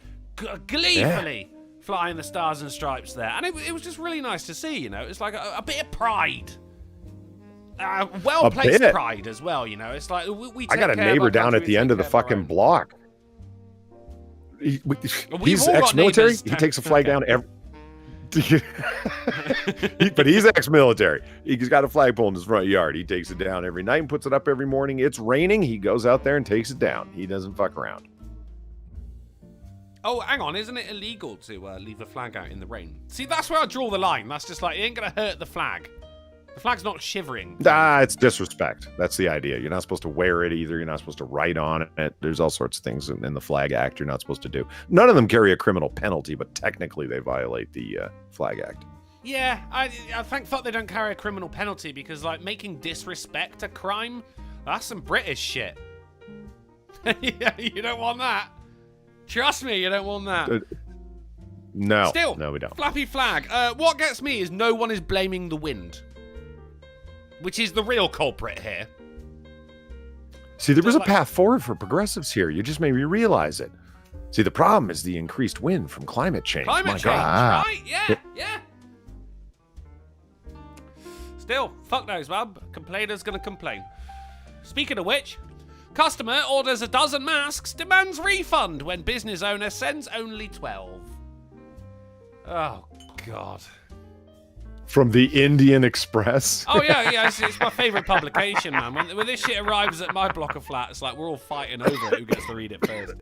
gleefully flying the stars and stripes there, and it was just really nice to see. You know, it's like a bit of pride, well placed pride as well. You know, it's like we. I got a neighbor down at the end of the fucking block. He's ex-military. He takes a flag down every. But he's ex-military. He's got a flagpole in his front yard. He takes it down every night and puts it up every morning. It's raining. He goes out there and takes it down. He doesn't fuck around. Oh, hang on. Isn't it illegal to leave a flag out in the rain? See, that's where I draw the line. That's just like, it ain't going to hurt the flag. The flag's not shivering. It's disrespect. That's the idea. You're not supposed to wear it either. You're not supposed to write on it. There's all sorts of things in the Flag Act you're not supposed to do. None of them carry a criminal penalty, but technically they violate the Flag Act. Yeah, I thank fuck they don't carry a criminal penalty because, like, making disrespect a crime, that's some British shit. Yeah, you don't want that. Trust me, you don't want that. No. Still, no, we don't. Flappy flag. What gets me is no one is blaming the wind, which is the real culprit here. See, there was a path forward for progressives here. You just made me realize it. See, the problem is the increased wind from climate change. Climate change, right? Yeah. Still, fuck knows, man. Complainer's gonna complain. Speaking of which, customer orders a dozen masks, demands refund when business owner sends only 12. Oh, God. From the Indian Express. Oh, yeah, it's my favourite publication, man. When this shit arrives at my block of flats, like, we're all fighting over it, who gets to read it first.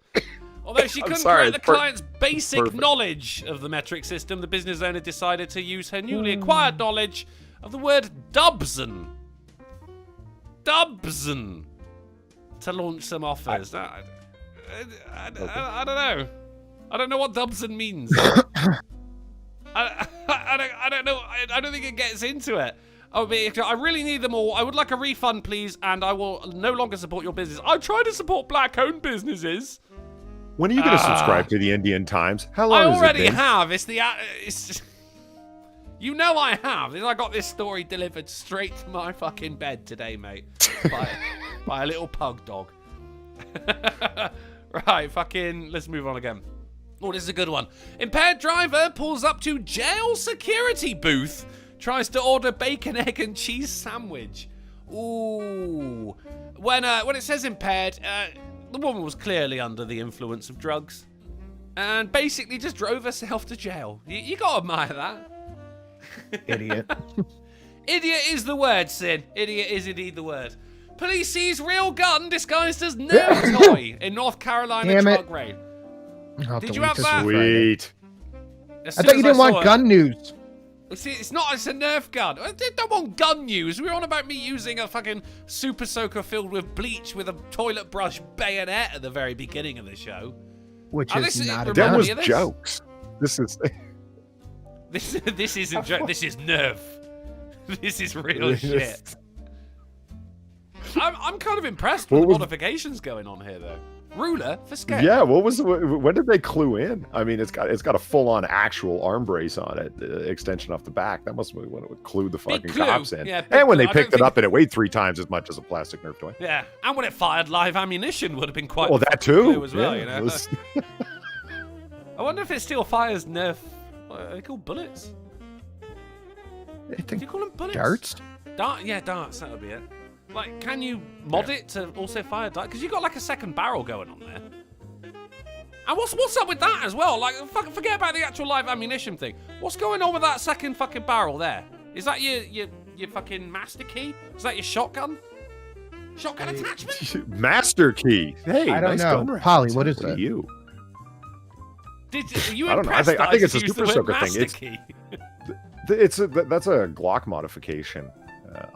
Although she couldn't create the client's basic knowledge of the metric system, the business owner decided to use her newly acquired knowledge of the word Dubson. Dubson. To launch some offers. I don't know. I don't know what Dubson means. I don't know. I don't think it gets into it. I really need them all. I would like a refund, please, and I will no longer support your business. I try to support black-owned businesses. When are you going to subscribe to the Indian Times? How long I has it already been? have. You know I have. I got this story delivered straight to my fucking bed today, mate, by a little pug dog. Right, let's move on again. Oh, this is a good one. Impaired driver pulls up to jail security booth, tries to order bacon, egg, and cheese sandwich. Ooh. When it says impaired, the woman was clearly under the influence of drugs and basically just drove herself to jail. You gotta admire that. Idiot. Idiot is the word, Sid. Idiot is indeed the word. Police seize real gun disguised as Nerf toy in North Carolina truck raid. Did you have that? Sweet. I thought you didn't want gun news. See, it's not. It's a Nerf gun. I don't want gun news. We're on about me using a fucking super soaker filled with bleach with a toilet brush bayonet at the very beginning of the show. Which is not a That gun. was jokes. This is... This isn't joke. This is Nerf. This is real shit. I'm kind of impressed with the modifications going on here, though. Ruler for scale. Yeah, when did they clue in? I mean, it's got a full-on actual arm brace on it, extension off the back. That must be when it would clue the fucking clue. cops in. Yeah, big and when clue. they I picked don't it up think- and it weighed 3 times as much as a plastic Nerf toy. Yeah, and when it fired live ammunition would have been quite. Well, that too. Clue as well, Yeah, you know. it was- I wonder if it still fires Nerf. What are they called bullets? I Do think you call them bullets? darts. Yeah, darts. That would be it. Like, can you mod it to also fire darts? Because you got like a second barrel going on there. And what's up with that as well? Like, forget about the actual live ammunition thing. What's going on with that second fucking barrel there? Is that your fucking master key? Is that your shotgun? Shotgun attachment? Master key. Hey, I don't nice know. gun Polly, reference. what is What are that? you? You I don't know. I impressed think that it's just a used Super the word Soaker thing. master It's- key. That's a Glock modification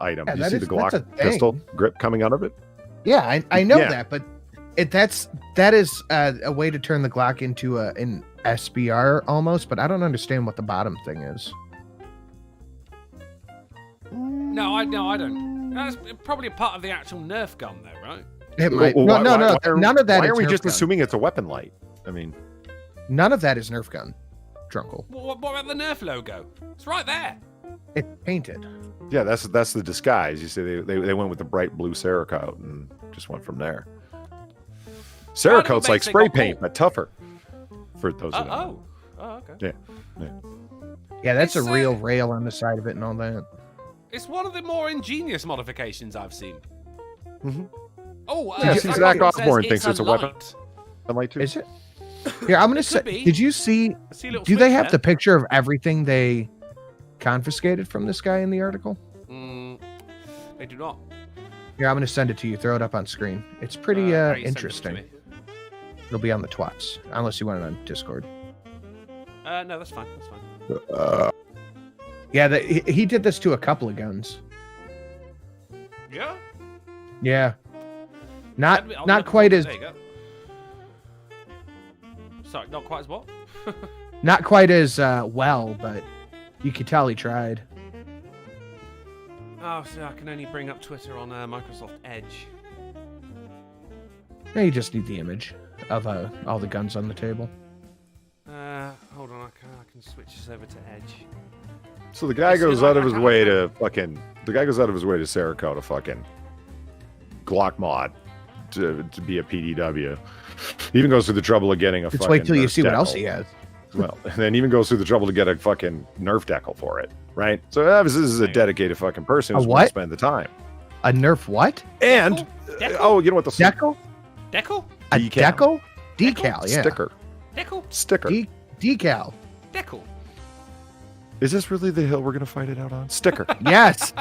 item. Yeah, you that see is- the that's Glock a thing. pistol grip coming out of it? Yeah, I know Yeah. that, but that is a way to turn the Glock into an SBR almost. But I don't understand what the bottom thing is. No, I don't. That's probably a part of the actual Nerf gun, though, right? It might. Well, No, why are- none of that Why is are we Nerf just gun. assuming it's a weapon light? I mean, None of that is Nerf gun, Drunkle. What about the Nerf logo? It's right there. It's painted. yeah, that's the disguise. You see, they went with the bright blue Cerakote and just went from there. Cerakote's like makes it spray got paint, gold? but tougher. For those who don't know. Okay. Yeah. Yeah, that's It's, a real rail on the side of it and all that. It's one of the more ingenious modifications I've seen. Mhm. Oh, Yeah, Zach Zach Roberts Osborne says thinks it's a weapon. light. I'd like to. Is it? Here, I'm gonna It say. could be. Did you see? I see a little Do they switch have there. the picture of everything they confiscated from this guy in the article? They do not. Here, I'm gonna send it to you. Throw it up on screen. It's pretty Right, send it to interesting. me. It'll be on the twats, unless you want it on Discord. No, that's fine. That's fine. Yeah, he did this to a couple of guns. Yeah. Yeah, I'll not look quite at- as There you go. Sorry, not quite as what? well, but you could tell he tried. Oh, so I can only bring up Twitter on Microsoft Edge. Yeah, you just need the image of all the guns on the table. Hold on, I can switch this over to Edge. So the guy It's goes like out of I his can't way remember. to fucking. The guy goes out of his way to Cerakote a fucking Glock mod to be a PDW. He even goes through the trouble of getting a Just fucking. wait till you Nerf see what decal. else he has. Well, and then even goes through the trouble to get a fucking Nerf decal for it, right? So this is a dedicated fucking person who's A willing to what? spend the time. A Nerf what? And Decal? oh, you know what the Decal? Decal? A Decal. decal? Decal, yeah. sticker Decal? Decal. Decal? is this really the hill we're gonna fight it out on? Sticker. Yes.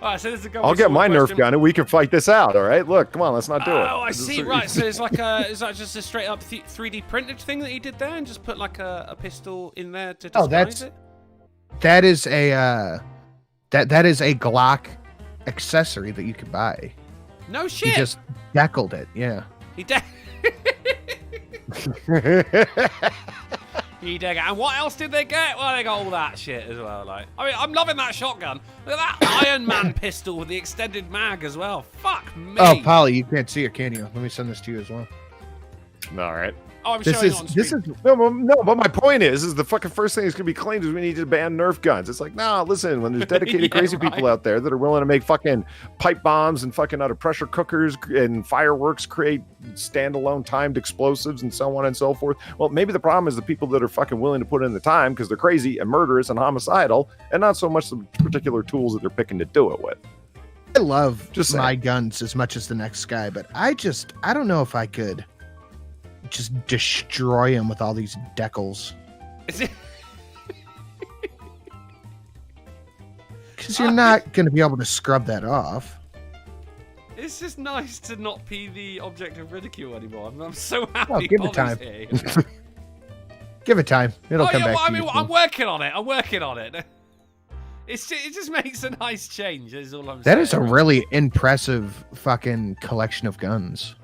Alright, so this is a I'll get my Nerf gun and we can fight this out. All right, look, come on, let's not do it. Oh, I This is- see. Right, so it's like is that just a straight up 3D printed thing that he did there, and just put like a pistol in there to disguise Oh, that's- it? That is a that is a Glock accessory that you could buy. No He shit. just deckled it, yeah. He He did. And what else did they get? Well, they got all that shit as well. Like, I mean, I'm loving that shotgun. Look at that Iron Man pistol with the extended mag as well. Fuck me. Oh, Polly, you can't see it, can you? Let me send this to you as well. All right. Oh, I'm This showing is it on this screen. is No, but my point is the fucking first thing that's gonna be claimed is we need to ban Nerf guns. It's like, nah, listen, when there's dedicated Yeah, crazy right. people out there that are willing to make fucking pipe bombs and fucking out of pressure cookers and fireworks, create standalone timed explosives and so on and so forth. Well, maybe the problem is the people that are fucking willing to put in the time because they're crazy and murderous and homicidal, and not so much the particular tools that they're picking to do it with. I love Just my saying. guns as much as the next guy, but I don't know if I could just destroy him with all these decals. Is it? Because you're not going to be able to scrub that off. It's just nice to not be the object of ridicule anymore. I'm so happy. Oh, give it Polly's time. here. Give it time. It'll Oh come yeah, back well, I to mean, you. I'm working on it. I'm working on it. It just makes a nice change. Is all I'm saying. That is a really impressive fucking collection of guns.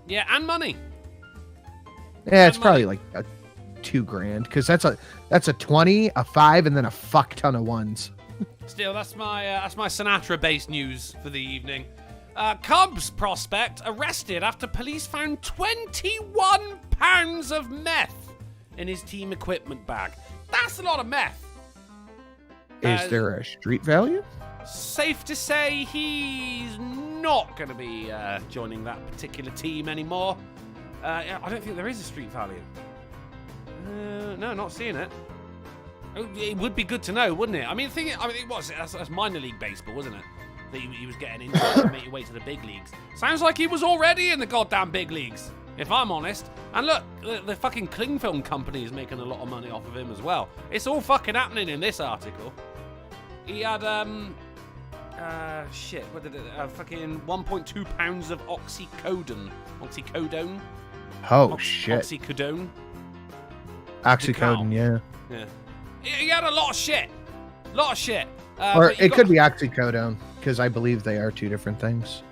Yeah, and money. Yeah, it's And probably like $2,000 because that's a 20, a 5, and then a fuck ton of ones. Still, that's my Sinatra-based news for the evening. Cubs prospect arrested after police found 21 pounds of meth in his team equipment bag. That's a lot of meth. Is there a street value? Safe to say he's not going to be joining that particular team anymore. I don't think there is a street value. No, not seeing it. It would be good to know, wouldn't it? I mean, it was that's minor league baseball, wasn't it? That he was getting into to make your way to the big leagues. Sounds like he was already in the goddamn big leagues, if I'm honest. And look, the fucking cling film company is making a lot of money off of him as well. It's all fucking happening in this article. He had fucking 1.2 pounds of oxycodone. Oh shit. Oxycodone. Oxycodone, yeah. Yeah. He had a lot of shit. Or it could be oxycodone, because I believe they are two different things.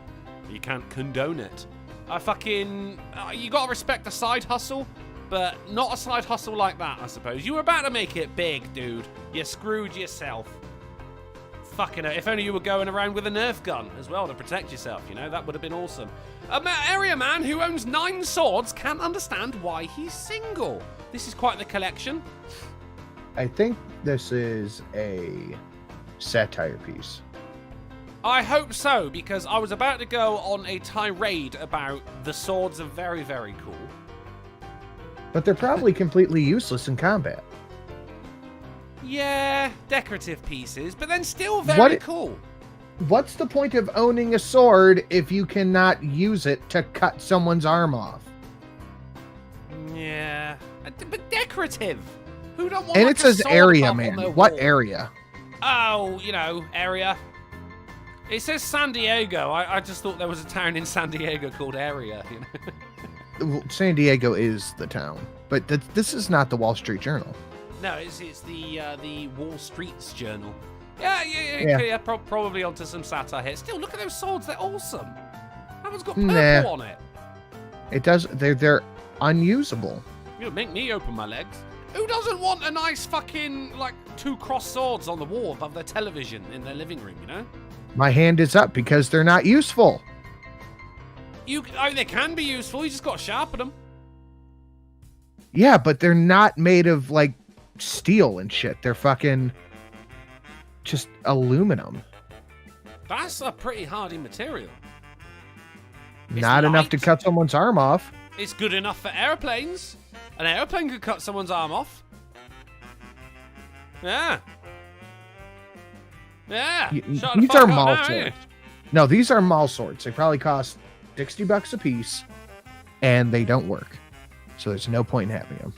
You can't condone it. You gotta respect the side hustle, but not a side hustle like that, I suppose. You were about to make it big, dude. You screwed yourself. Fucking hell. If only you were going around with a Nerf gun as well to protect yourself, that would have been awesome. Area man who owns 9 swords can't understand why he's single. This is quite the collection. I think this is a satire piece. I hope so, because I was about to go on a tirade about the swords are very, very cool. But they're probably completely useless in combat. Yeah, decorative pieces, but then still very cool. What's the point of owning a sword if you cannot use it to cut someone's arm off? Yeah, but decorative. Who don't want? And like it says area, man. What area? Oh, area. It says San Diego. I just thought there was a town in San Diego called Area. Well, San Diego is the town, but this is not the Wall Street Journal. No, it's the Wall Street's Journal. Yeah. Probably onto some satire here. Still, look at those swords. They're awesome. That one's got purple on it. It does. They're unusable. You'll make me open my legs. Who doesn't want a nice fucking, 2 crossed swords on the wall above their television in their living room, My hand is up because they're not useful. They can be useful. You just got to sharpen them. Yeah, but they're not made of, steel and shit. They're fucking just aluminum. That's a pretty hardy material. Not enough to cut someone's arm off. It's good enough for airplanes. An airplane could cut someone's arm off. Yeah. Yeah. These are mall swords. No, these are mall swords. They probably cost $60 a piece, and they don't work. So there's no point in having them.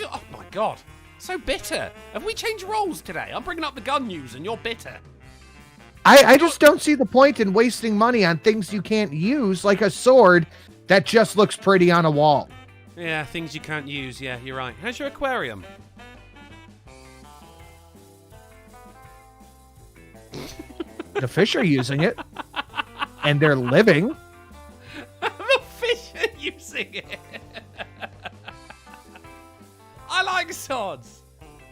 Oh my god. So bitter. Have we changed roles today? I'm bringing up the gun news, and you're bitter. I just don't see the point in wasting money on things you can't use, like a sword that just looks pretty on a wall. Yeah, things you can't use. Yeah, you're right. How's your aquarium? The fish are using it, and they're living. The fish are using it. I like swords.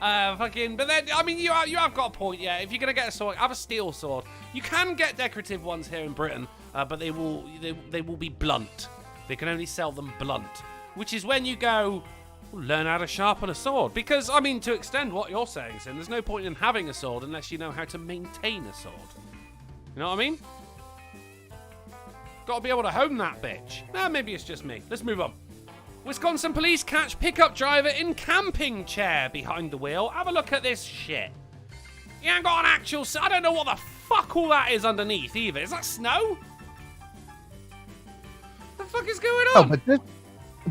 But then, you have got a point, yeah. If you're going to get a sword, have a steel sword. You can get decorative ones here in Britain, but they will be blunt. They can only sell them blunt, which is when you go, learn how to sharpen a sword. Because, to extend what you're saying, Sin, there's no point in having a sword unless you know how to maintain a sword. You know what I mean? Got to be able to hone that bitch. Maybe it's just me. Let's move on. Wisconsin police catch pickup driver in camping chair behind the wheel. Have a look at this shit. You ain't got an actual... I don't know what the fuck all that is underneath either. Is that snow? What the fuck is going on? Oh, but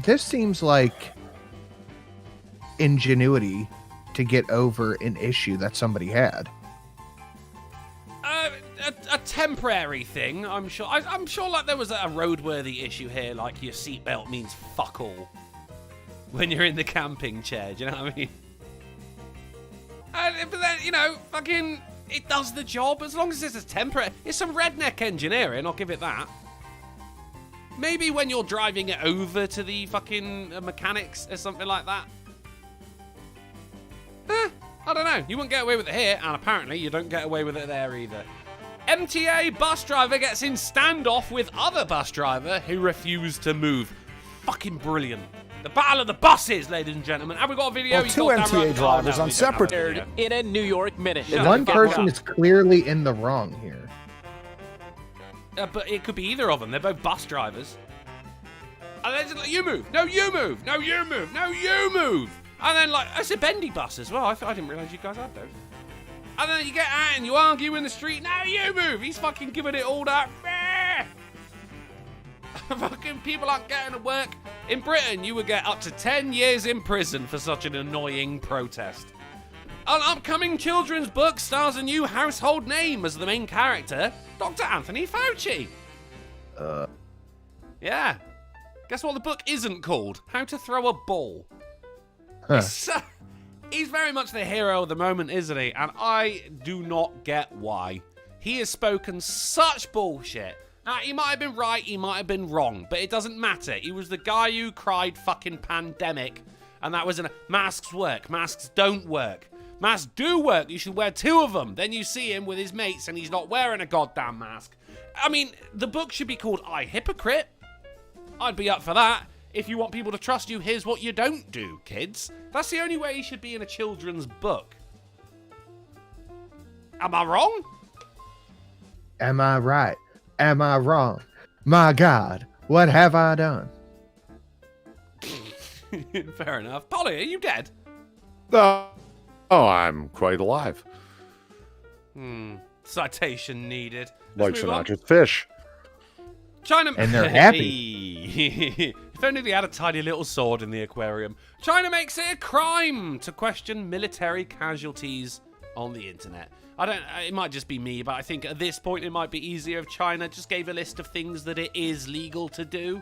this seems like ingenuity to get over an issue that somebody had. A temporary thing, I'm sure. I'm sure there was a roadworthy issue here, like your seatbelt means fuck all when you're in the camping chair. Do you know what I mean? But then, fucking, it does the job as long as it's a temporary. It's some redneck engineering, I'll give it that. Maybe when you're driving it over to the fucking mechanics or something like that. I don't know. You wouldn't get away with it here, and apparently you don't get away with it there either. MTA bus driver gets in standoff with other bus driver who refused to move. Fucking brilliant. The battle of the buses, ladies and gentlemen. Have we got a video? Well, two MTA drivers on separate... In a New York minute. One person is clearly in the wrong here. But it could be either of them. They're both bus drivers. And they're just like, you move. No, you move. No, you move. No, you move. And then, like, it's a bendy bus as well. I didn't realise you guys had those. And then you get out and you argue in the street. No, you move. He's fucking giving it all that. Fucking people aren't getting to work. In Britain, you would get up to 10 years in prison for such an annoying protest. An upcoming children's book stars a new household name as the main character, Dr. Anthony Fauci. Yeah. Guess what the book isn't called? How to Throw a Ball. He's very much the hero of the moment, isn't he? And I do not get why. He has spoken such bullshit. Now, he might have been right, he might have been wrong, but it doesn't matter. He was the guy who cried fucking pandemic, and that was masks work. Masks don't work. Masks do work. You should wear 2 of them. Then you see him with his mates, and he's not wearing a goddamn mask. I mean, the book should be called I, Hypocrite. I'd be up for that. If you want people to trust you, here's what you don't do, kids. That's the only way he should be in a children's book. Am I wrong? Am I right? Am I wrong? My God, what have I done? Fair enough. Polly, are you dead? Oh, I'm quite alive. Citation needed. Like Let's move on. Sinatra's fish. China, and they're happy. If only they had a tiny little sword in the aquarium. China makes it a crime to question military casualties on the internet. It might just be me, but I think at this point it might be easier if China just gave a list of things that it is legal to do,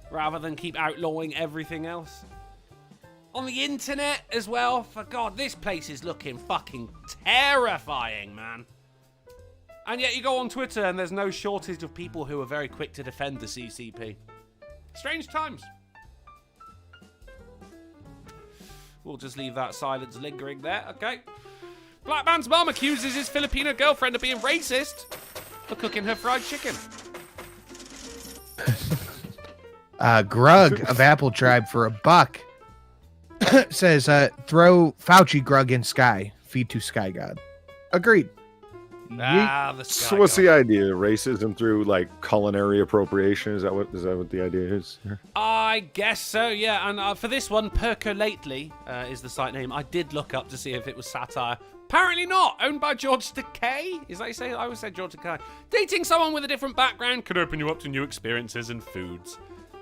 rather than keep outlawing everything else. On the internet as well, for God, this place is looking fucking terrifying, man. And yet you go on Twitter and there's no shortage of people who are very quick to defend the CCP. Strange times. We'll just leave that silence lingering there, okay? Black man's mom accuses his Filipino girlfriend of being racist for cooking her fried chicken. Grug of Apple Tribe for $1 says, throw Fauci Grug in sky. Feed to Sky God. Agreed. The So what's the idea? Racism through like culinary appropriation? Is that what the idea is? I guess so, yeah. And for this one, Percolately is the site name. I did look up to see if it was satire. Apparently not. Owned by George Takei. Is that you say? I always say George Takei. Dating someone with a different background could open you up to new experiences and foods.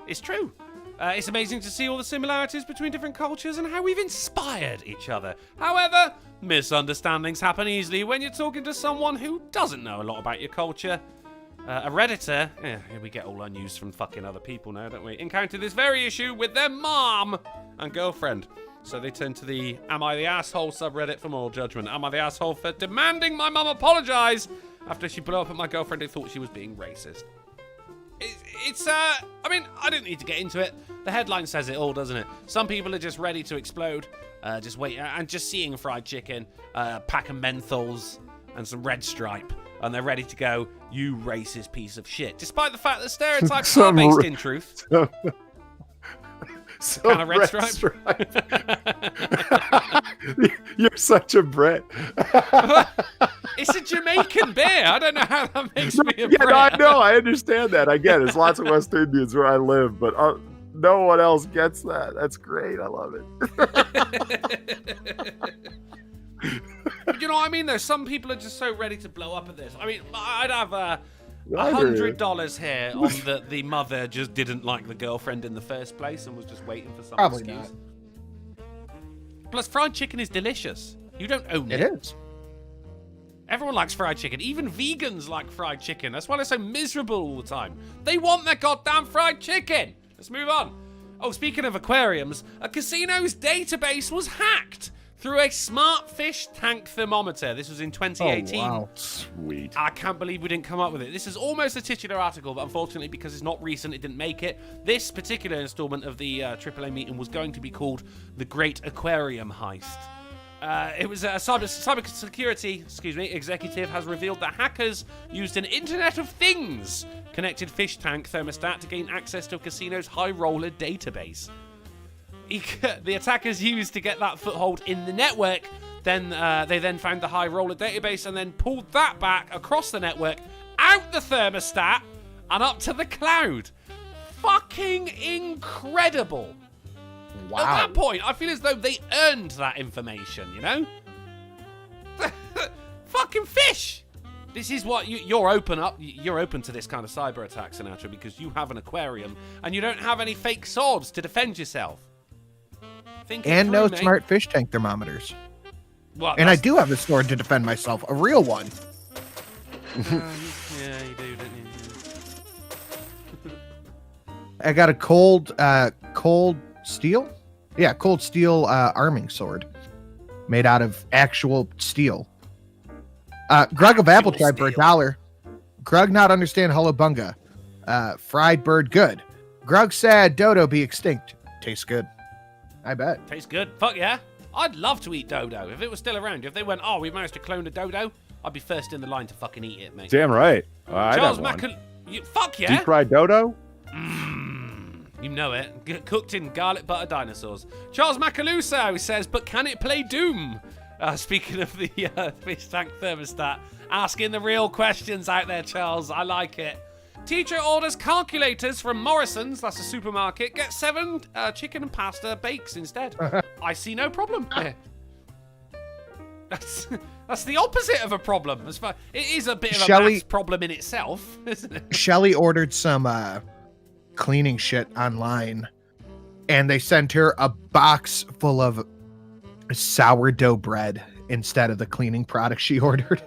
It's true. It's amazing to see all the similarities between different cultures and how we've inspired each other. However, misunderstandings happen easily when you're talking to someone who doesn't know a lot about your culture. A Redditor, we get all our news from fucking other people now, don't we? Encountered this very issue with their mom and girlfriend. So they turn to the Am I the Asshole subreddit for moral judgment. Am I the asshole for demanding my mum apologise after she blew up at my girlfriend who thought she was being racist? I mean, I didn't need to get into it. The headline says it all, doesn't it? Some people are just ready to explode, just wait, and just seeing fried chicken, a pack of menthols, and some red stripe, and they're ready to go, you racist piece of shit. Despite the fact that stereotypes are based in truth. Kind of red stripe. You're such a Brit. It's a Jamaican beer. I don't know how that makes me a Brit. No, I know. I understand that. I get it. There's lots of West Indians where I live, but no one else gets that. That's great. I love it. You know what I mean? Though some people are just so ready to blow up at this. I mean, I'd have $100 here on that the mother just didn't like the girlfriend in the first place and was just waiting for some excuse. Not. Plus, fried chicken is delicious. You don't own it. It is. Everyone likes fried chicken. Even vegans like fried chicken. That's why they're so miserable all the time. They want their goddamn fried chicken. Let's move on. Oh, speaking of aquariums, a casino's database was hacked through a smart fish tank thermometer. This was in 2018. Oh, wow. Sweet. I can't believe we didn't come up with it. This is almost a titular article, but unfortunately, because it's not recent, it didn't make it. This particular installment of the AAA meeting was going to be called The Great Aquarium Heist. It was a cybersecurity, executive has revealed that hackers used an Internet of Things connected fish tank thermostat to gain access to a casino's high roller database. The attackers used to get that foothold in the network. Then they then found the high roller database and then pulled that back across the network, out the thermostat, and up to the cloud. Fucking incredible. Wow. At that point, I feel as though they earned that information, you know? Fucking fish! This is what you're open to this kind of cyber attack, Sinatra, because you have an aquarium and you don't have any fake swords to defend yourself. And no smart fish tank thermometers. Well, and I do have a sword to defend myself, a real one. Yeah, you do, don't you? I got a cold steel? Yeah, cold steel arming sword made out of actual steel. Grug of Apple Tribe for $1. Grug not understand hullabunga. Fried bird good. Grug sad dodo be extinct. Tastes good. I bet. Tastes good. Fuck yeah. I'd love to eat dodo if it was still around. If they went, oh, we managed to clone a dodo, I'd be first in the line to fucking eat it, mate. Damn right. Charles fuck yeah. Deep fried dodo? You know it. Cooked in garlic butter dinosaurs. Charles Macaluso says, but can it play Doom? Speaking of the fish tank thermostat, asking the real questions out there, Charles. I like it. Teacher orders calculators from Morrison's, that's a supermarket. Get 7 chicken and pasta bakes instead. I see no problem there. That's the opposite of a problem. It is a bit of a maths problem in itself, isn't it? Shelly ordered some cleaning shit online, and they sent her a box full of sourdough bread instead of the cleaning product she ordered.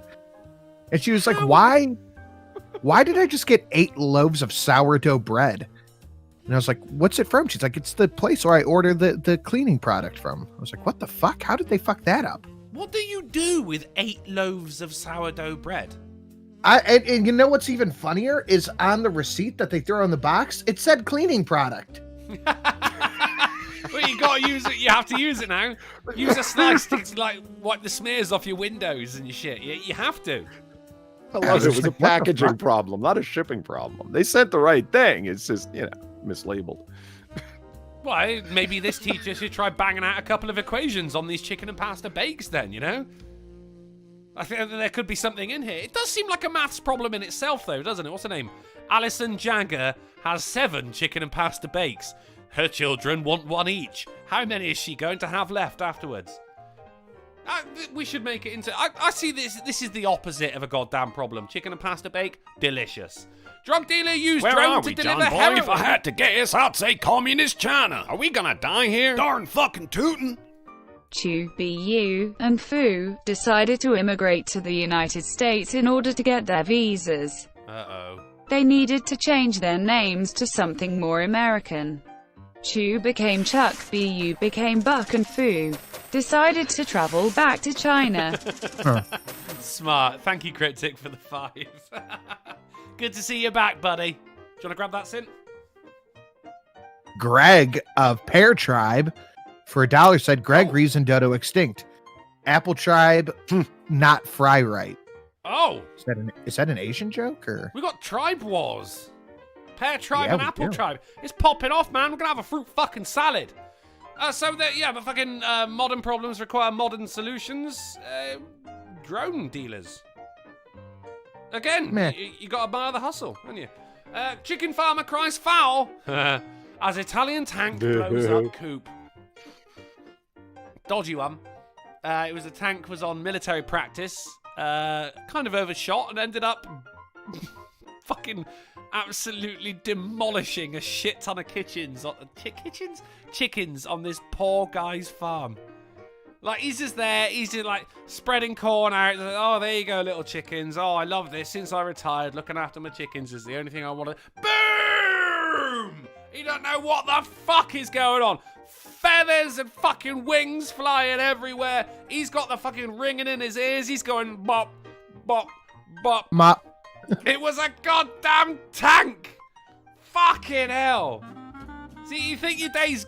And she was like, why did I just get 8 loaves of sourdough bread? And I was like, what's it from? She's like, it's the place where I ordered the cleaning product from. I was like, what the fuck? How did they fuck that up? What do you do with 8 loaves of sourdough bread? And you know what's even funnier is on the receipt that they throw in the box, it said cleaning product. Well, you gotta use it. You have to use it now. Use a slice to like wipe the smears off your windows and your shit. You have to. I love it. It was a packaging problem, not a shipping problem. They sent the right thing. It's just, mislabeled. Well, maybe this teacher should try banging out a couple of equations on these chicken and pasta bakes then, you know? I think there could be something in here. It does seem like a maths problem in itself, though, doesn't it? What's her name? Alison Jagger has 7 chicken and pasta bakes. Her children want 1 each. How many is she going to have left afterwards? We should make it into... I see this. This is the opposite of a goddamn problem. Chicken and pasta bake, delicious. Drug dealer used drone to deliver heroin. If I had to guess, I'd say communist China. Are we gonna die here? Darn fucking tootin'. Chu, Bu, and Fu decided to immigrate to the United States in order to get their visas. Uh-oh. They needed to change their names to something more American. Chu became Chuck, Bu became Buck, and Fu decided to travel back to China. Smart. Thank you, Cryptic, for the 5. Good to see you back, buddy. Do you want to grab that, Sin? Greg of Pear Tribe for $1 said Greg reason dodo extinct. Apple Tribe not fry right. Oh, is that an Asian joke or? We got tribe wars. Pear Tribe Yeah, and we Apple do. Tribe. It's popping off, man. We're gonna have a fruit fucking salad. But fucking modern problems require modern solutions. Drone dealers. Again, Meh. you got to buy the hustle, haven't you? Chicken farmer cries foul as Italian tank blows up coop. Dodgy one. It was a tank was on military practice, kind of overshot and ended up fucking absolutely demolishing a shit ton of chickens on this poor guy's farm. Like, he's just there, he's just like spreading corn out. Like, oh, there you go, little chickens. Oh, I love this. Since I retired, looking after my chickens is the only thing I want to... Boom! You don't know what the fuck is going on. Feathers and fucking wings flying everywhere. He's got the fucking ringing in his ears. He's going bop, bop, bop. Mop. It was a goddamn tank. Fucking hell. See, you think your day's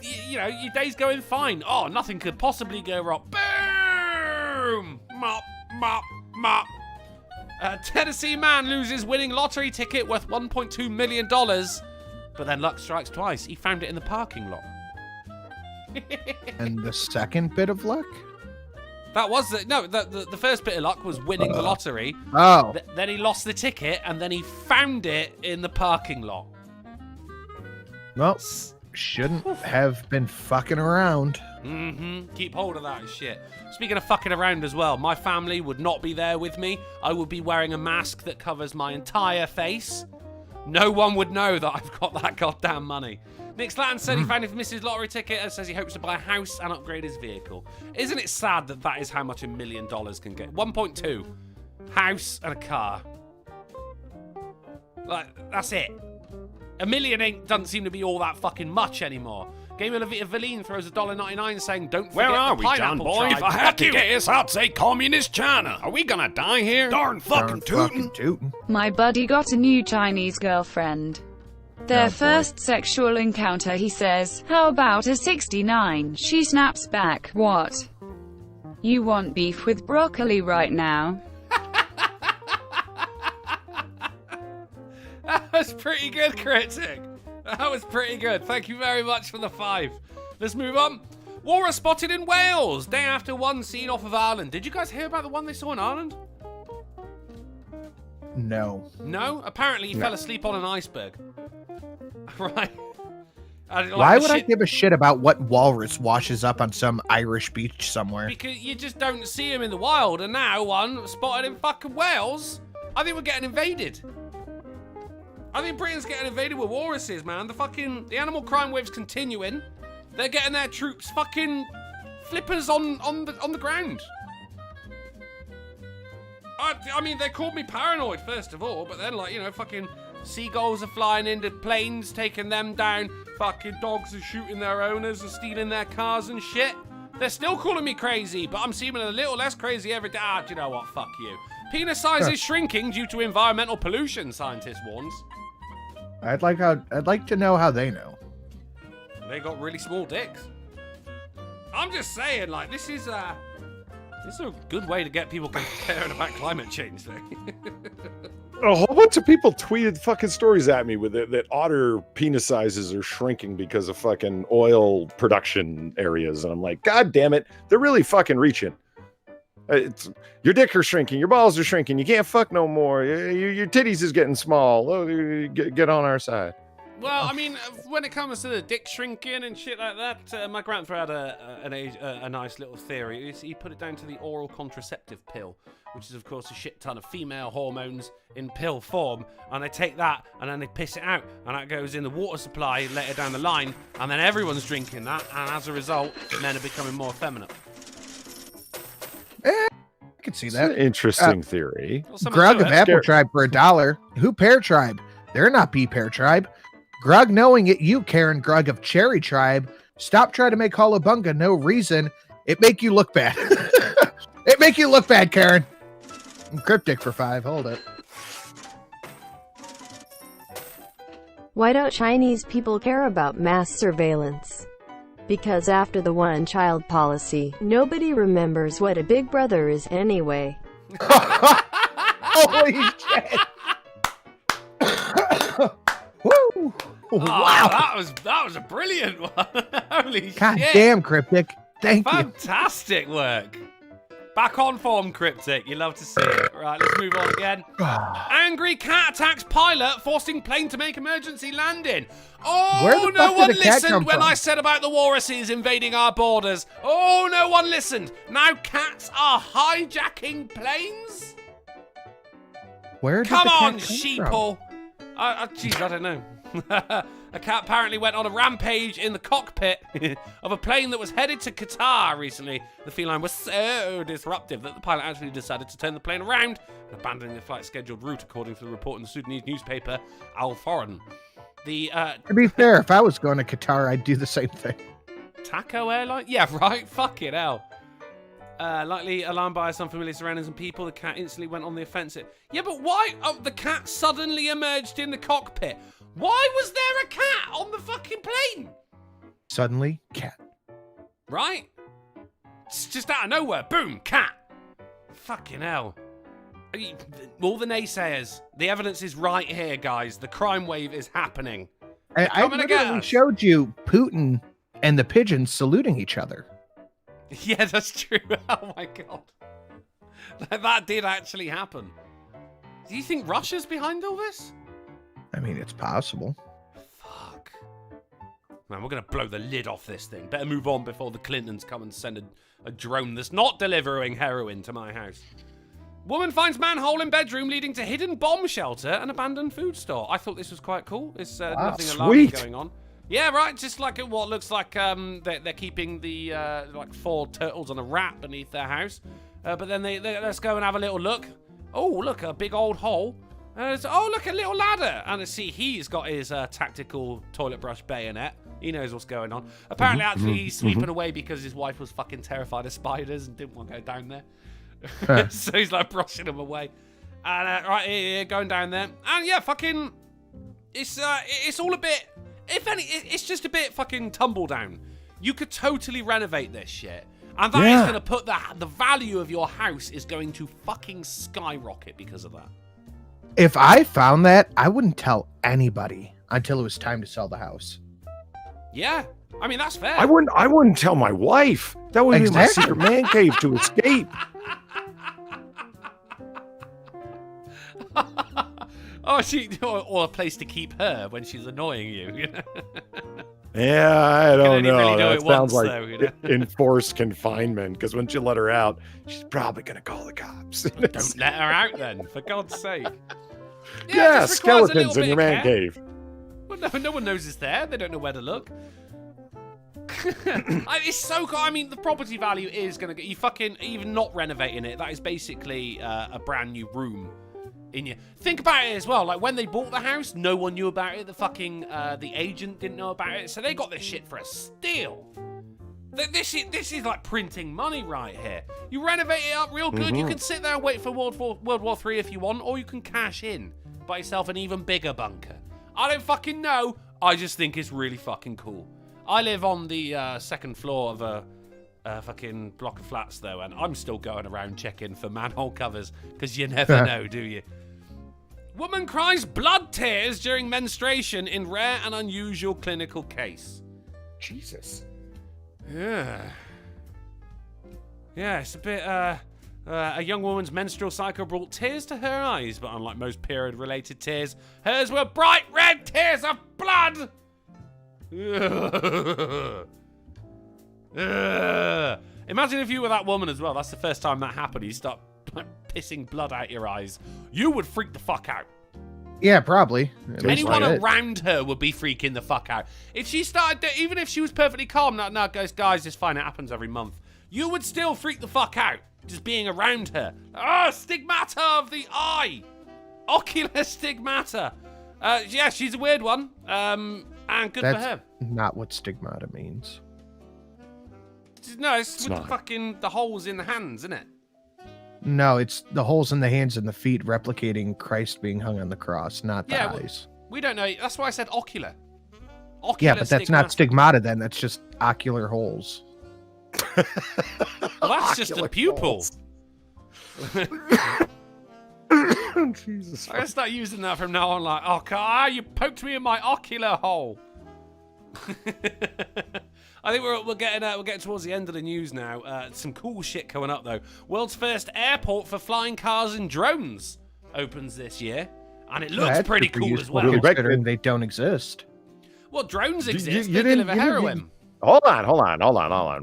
going fine. Oh, nothing could possibly go wrong. Boom! Mop, mop, mop. A Tennessee man loses winning lottery ticket worth $1.2 million, but then luck strikes twice. He found it in the parking lot. And the second bit of luck? That was the first bit of luck was winning the lottery. Oh. Then he lost the ticket, and then he found it in the parking lot. Well, shouldn't have been fucking around. Mm-hmm. Keep hold of that shit. Speaking of fucking around as well, my family would not be there with me. I would be wearing a mask that covers my entire face. No one would know that I've got that goddamn money. Nick Slatton said he found his Mrs. Lottery ticket and says he hopes to buy a house and upgrade his vehicle. Isn't it sad that that is how much $1 million can get? 1.2. House and a car. Like, that's it. $1 million doesn't seem to be all that fucking much anymore. Gamer Valine throws $1.99 saying, don't forget Where are the we, John pineapple boy? tribe. If I had to guess, I'd say communist China. Are we gonna die here? Darn fucking tootin'. My buddy got a new Chinese girlfriend. Their first sexual encounter, he says, how about a 69? She snaps back, what? You want beef with broccoli right now? That was pretty good, Critic. That was pretty good. Thank you very much for the 5. Let's move on. Walrus spotted in Wales. Day after one seen off of Ireland. Did you guys hear about the one they saw in Ireland? No. No? Apparently he fell asleep on an iceberg. Right. Why would I give a shit about what walrus washes up on some Irish beach somewhere? Because you just don't see him in the wild, and now one spotted in fucking Wales. I think we're getting invaded. I think Britain's getting invaded with walruses, man. The animal crime wave's continuing. They're getting their troops fucking flippers on the ground. I mean, they called me paranoid first of all, but then fucking seagulls are flying into planes, taking them down. Fucking dogs are shooting their owners and stealing their cars and shit. They're still calling me crazy, but I'm seeming a little less crazy every day. Do you know what? Fuck you. Penis size is shrinking due to environmental pollution, scientist warns. I'd like to know how they know. They got really small dicks. I'm just saying, like, this is a good way to get people caring about climate change thing. A whole bunch of people tweeted fucking stories at me with it that otter penis sizes are shrinking because of fucking oil production areas, and I'm like, God damn it, they're really fucking reaching. Your dick are shrinking, your balls are shrinking, you can't fuck no more, your titties is getting small. Oh, get on our side. Well, I mean, when it comes to the dick shrinking and shit like that, my grandfather had a nice little theory. He put it down to the oral contraceptive pill, which is, of course, a shit ton of female hormones in pill form. And they take that and then they piss it out, and that goes in the water supply later down the line, and then everyone's drinking that, and as a result, men are becoming more effeminate. I can see that. It's an interesting theory. Grug of Apple Tribe for $1. Who Pear Tribe? They're not Bee Pear Tribe. Grug knowing it, you Karen Grug of Cherry Tribe. Stop trying to make Hullabunga no reason. It make you look bad. It make you look bad, Karen. And Cryptic for 5. Hold it. Why don't Chinese people care about mass surveillance? Because after the one-child policy, nobody remembers what a big brother is anyway. Holy shit. Woo! Oh, Wow. that was a brilliant one. Holy God shit. damn, Cryptic. Thank you. Fantastic work. Back on form, Cryptic. You love to see it. Right, let's move on again. Angry cat attacks pilot, forcing plane to make emergency landing. Oh, no one listened when I said about the walruses invading our borders. Oh, no one listened. Now cats are hijacking planes? Where did Come the cat on, come sheeple. Jeez, I don't know. A cat apparently went on a rampage in the cockpit of a plane that was headed to Qatar recently. The feline was so disruptive that the pilot actually decided to turn the plane around and abandoning the flight's scheduled route, according to the report in the Sudanese newspaper Al Foreign. To be fair, if I was going to Qatar, I'd do the same thing. Taco Airline? Yeah, right. Fuck it, hell. Likely alarmed by some familiar surroundings and people, the cat instantly went on the offensive. Yeah, but why? Oh, the cat suddenly emerged in the cockpit. Why was there a cat on the fucking plane? Suddenly, cat. Right? It's just out of nowhere. Boom, cat. Fucking hell. All the naysayers. The evidence is right here, guys. The crime wave is happening. I literally showed you Putin and the pigeons saluting each other. Yeah, that's true. Oh my god. That did actually happen. Do you think Russia's behind all this? I mean, it's possible. Fuck. Man, we're going to blow the lid off this thing. Better move on before the Clintons come and send a drone that's not delivering heroin to my house. Woman finds manhole in bedroom leading to hidden bomb shelter and abandoned food store. I thought this was quite cool. There's nothing alarming going on. Yeah, right. Just like what looks like they're keeping the like 4 turtles on a rat beneath their house. But then let's go and have a little look. Oh, look, a big old hole. Oh, look, a little ladder. And see, he's got his tactical toilet brush bayonet. He knows what's going on. Apparently, actually, he's sweeping away because his wife was fucking terrified of spiders and didn't want to go down there. So he's like brushing them away. And right here, going down there. And yeah, fucking, it's all a bit, if any, it's just a bit fucking tumble down. You could totally renovate this shit. And that is going to put the value of your house is going to fucking skyrocket because of that. If I found that, I wouldn't tell anybody until it was time to sell the house. Yeah. I mean, that's fair. I wouldn't tell my wife. That would be my secret man cave to escape. Or a place to keep her when she's annoying you. Yeah, I don't know. That sounds like though, enforced confinement, because once you let her out, she's probably going to call the cops. Don't let her out then, for God's sake. Yeah, skeletons in your man cave. Well, no one knows it's there. They don't know where to look. It's so cool. I mean, the property value is going to get you fucking, even not renovating it, that is basically a brand new room. Think about it as well. Like when they bought the house, no one knew about it. The fucking the agent didn't know about it, so they got this shit for a steal. This is like printing money right here. You renovate it up real good. You can sit there and wait for World War III if you want, or you can cash in, buy yourself an even bigger bunker. I don't fucking know. I just think it's really fucking cool. I live on the second floor of a fucking block of flats though, and I'm still going around checking for manhole covers because you never know, do you? Woman cries blood tears during menstruation in rare and unusual clinical case. Jesus. Yeah. Yeah, it's a bit, a young woman's menstrual cycle brought tears to her eyes, but unlike most period-related tears, hers were bright red tears of blood! Imagine if you were that woman as well. That's the first time that happened. You start pissing blood out your eyes. You would freak the fuck out. Yeah, probably. Anyone around her would be freaking the fuck out. If she started, even if she was perfectly calm, no, guys, it's fine. It happens every month. You would still freak the fuck out just being around her. Stigmata of the eye. Ocular stigmata. Yeah, she's a weird one. And good for her. Not what stigmata means. No, it's with the holes in the hands, isn't it? No, it's the holes in the hands and the feet replicating Christ being hung on the cross, not the eyes. We don't know. That's why I said ocular. Yeah, but that's not stigmata then. That's just ocular holes. Well, that's just a pupil. Jesus. I'm going to start using that from now on. Like, you poked me in my ocular hole. I think we're getting towards the end of the news now. Some cool shit coming up though. World's first airport for flying cars and drones opens this year, and it looks pretty cool as well. Considering they don't exist. Well, drones exist. They deliver heroin. Hold on.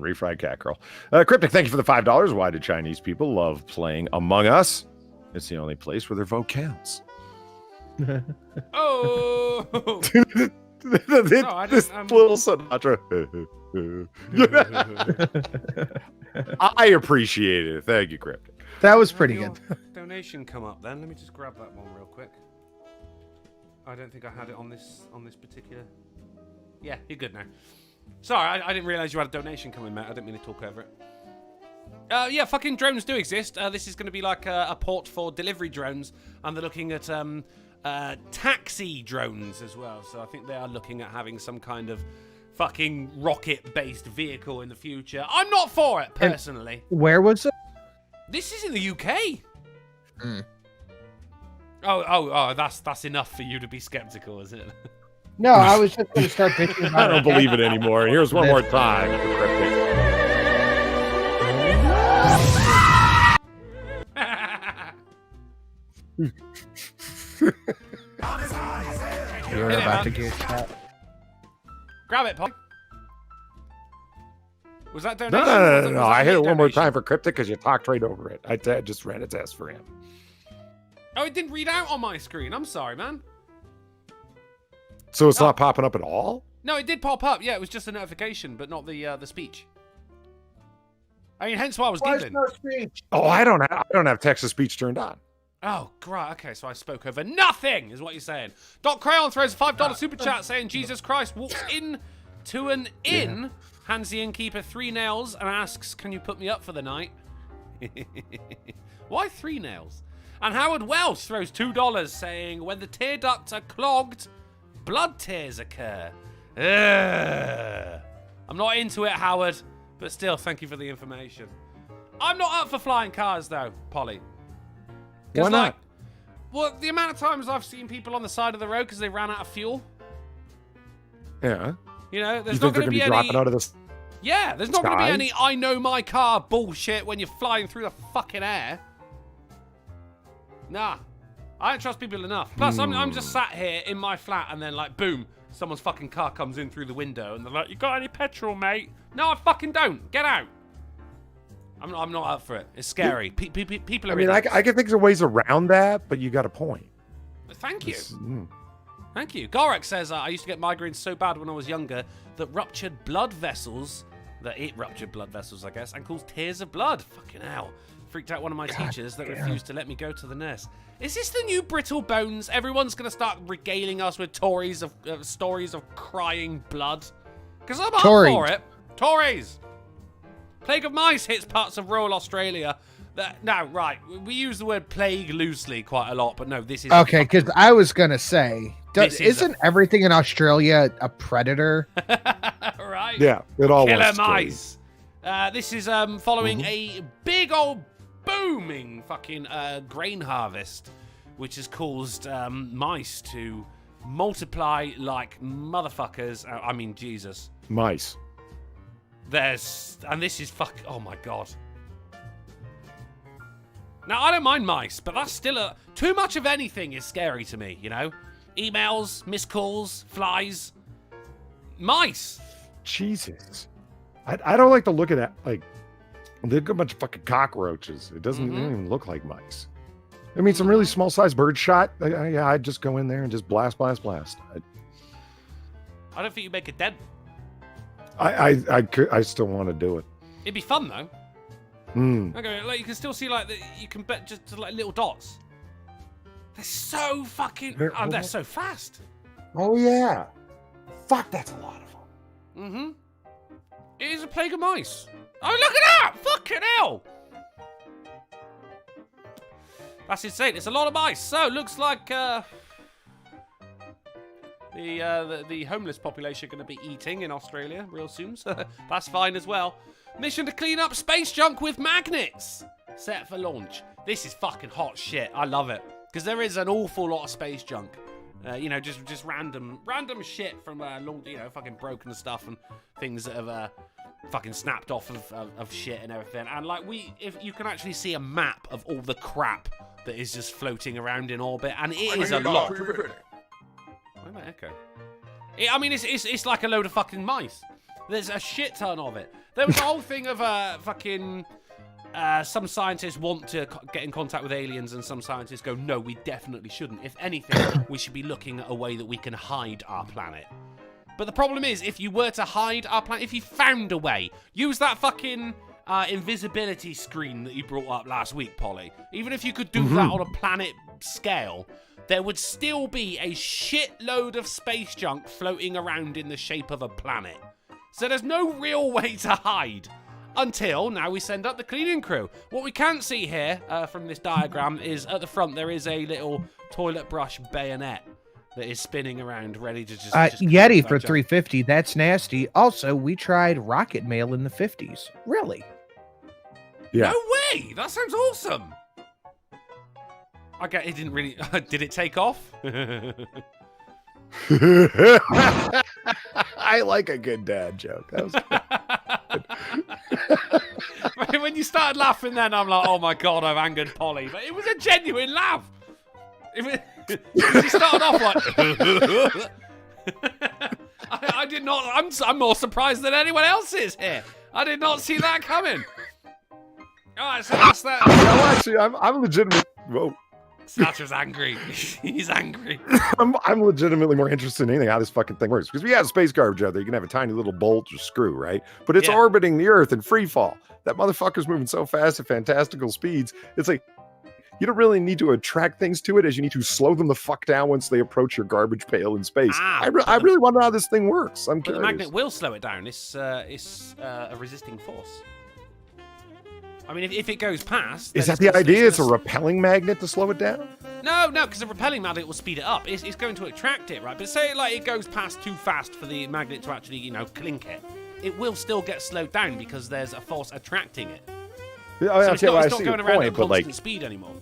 Refried cat girl. Cryptic, thank you for the $5. Why do Chinese people love playing Among Us? It's the only place where their vote counts. Oh. This little Sinatra. I appreciate it. Thank you, Cryptic. That was pretty good. Donation come up then. Let me just grab that one real quick. I don't think I had it on this particular. Yeah, you're good now. Sorry, I didn't realize you had a donation coming, Matt. I didn't mean to talk over it. Yeah, fucking drones do exist. This is going to be like a port for delivery drones, and they're looking at taxi drones as well. So I think they are looking at having some kind of fucking rocket-based vehicle in the future. I'm not for it, personally. And where was it? This is in the UK. Mm. Oh, that's enough for you to be skeptical, is it? No, I was just going to start bitching I about don't believe it anymore. Here's one more time. You're about to get shot. Grab it, Pop. Was that No, donation? no. I hit it one more time for Cryptic because you talked right over it. I just ran its ass for him. Oh, it didn't read out on my screen. I'm sorry, man. So it's not popping up at all? No, it did pop up. Yeah, it was just a notification, but not the speech. I mean, hence why I was giggling. Oh, I don't have text to speech turned on. Oh, right. Okay, so I spoke over nothing, is what you're saying. Doc Crayon throws a $5 super chat saying, Jesus Christ walks in to an inn, hands the innkeeper 3 nails, and asks, can you put me up for the night? Why 3 nails? And Howard Welch throws $2 saying, when the tear ducts are clogged, blood tears occur. Ugh. I'm not into it, Howard, but still, thank you for the information. I'm not up for flying cars, though, Polly. Why not? Like, well, the amount of times I've seen people on the side of the road because they ran out of fuel. Yeah. You know, there's You not think they're going to be any. dropping out of this? Yeah, there's not going to be sky? any I know my car bullshit when you're flying through the fucking air. Nah. I don't trust people enough. Plus, I'm just sat here in my flat and then, like, boom, someone's fucking car comes in through the window and they're like, you got any petrol, mate? No, I fucking don't. Get out. I'm not up for it. It's scary. People are. I mean, I can think of ways around that, but you got a point. Thank you. Thank you. Gorek says, I used to get migraines so bad when I was younger that it ruptured blood vessels, I guess, and caused tears of blood. Fucking hell. Freaked out one of my teachers that refused to let me go to the nurse. Is this the new brittle bones? Everyone's going to start regaling us with stories of crying blood? Because I'm up for it. Tories. Plague of mice hits parts of rural Australia. No, right. We use the word plague loosely quite a lot, but no, this is... Okay, because I was going to say, isn't everything in Australia a predator? Right? Yeah, it all Killer wants to mice. This is following a big old booming fucking grain harvest, which has caused mice to multiply like motherfuckers. I mean, Jesus. Mice. And this is oh my God. Now, I don't mind mice, but that's still too much of anything is scary to me, you know? Emails, missed calls, flies, mice. Jesus. I don't like to look at that. Like, they've got a bunch of fucking cockroaches. It doesn't even look like mice. I mean, some really small sized bird shot. I'd just go in there and just blast. I don't think you make a dent. I still want to do it. It'd be fun though. Okay, like you can still see like you can bet just like little dots. They're so fucking. They're so fast. Oh yeah. Fuck, that's a lot of fun. It is a plague of mice. Oh, look at that! Fucking hell! That's insane. It's a lot of mice. So looks like the homeless population are going to be eating in Australia real soon. So that's fine as well. Mission to clean up space junk with magnets. Set for launch. This is fucking hot shit. I love it. Because there is an awful lot of space junk. You know, just random shit from long, you know, fucking broken stuff and things that have fucking snapped off of shit and everything. And like if you can actually see a map of all the crap that is just floating around in orbit, and it is a lot. Why am I echo? I mean, it's like a load of fucking mice. There's a shit ton of it. There was a whole thing of fucking. Some scientists want to get in contact with aliens, and some scientists go, no, we definitely shouldn't. If anything, we should be looking at a way that we can hide our planet. But the problem is, if you were to hide our planet, if you found a way, use that fucking invisibility screen that you brought up last week, Polly. Even if you could do that on a planet scale, there would still be a shitload of space junk floating around in the shape of a planet. So there's no real way to hide. Until now we send up the cleaning crew. What we can't see here from this diagram is at the front there is a little toilet brush bayonet that is spinning around ready to just Yeti for $3.50. That's nasty. Also, we tried rocket mail in the 50s. Really? Yeah. No way! That sounds awesome. I get it didn't really. Did it take off? I like a good dad joke. That was good. When you started laughing, then I'm like, oh my god, I've angered Polly. But it was a genuine laugh. She started off like. I did not. I'm more surprised than anyone else is here. I did not see that coming. All right, so that's that. No, actually, I'm legitimate. Whoa. Snatcher's angry. He's angry. I'm legitimately more interested in anything how this fucking thing works, because we have space garbage out there. You can have a tiny little bolt or screw, right? But it's orbiting the Earth in free fall. That motherfucker's moving so fast at fantastical speeds. It's like you don't really need to attract things to it as you need to slow them the fuck down once they approach your garbage pail in space. I really want to know how this thing works. I'm curious. The magnet will slow it down. It's a resisting force. I mean, if it goes past... Is that the idea? It's a repelling magnet to slow it down? No, because a repelling magnet will speed it up. It's going to attract it, right? But say like it goes past too fast for the magnet to actually, clink it. It will still get slowed down because there's a force attracting it. Yeah, so it's not going around at constant speed anymore.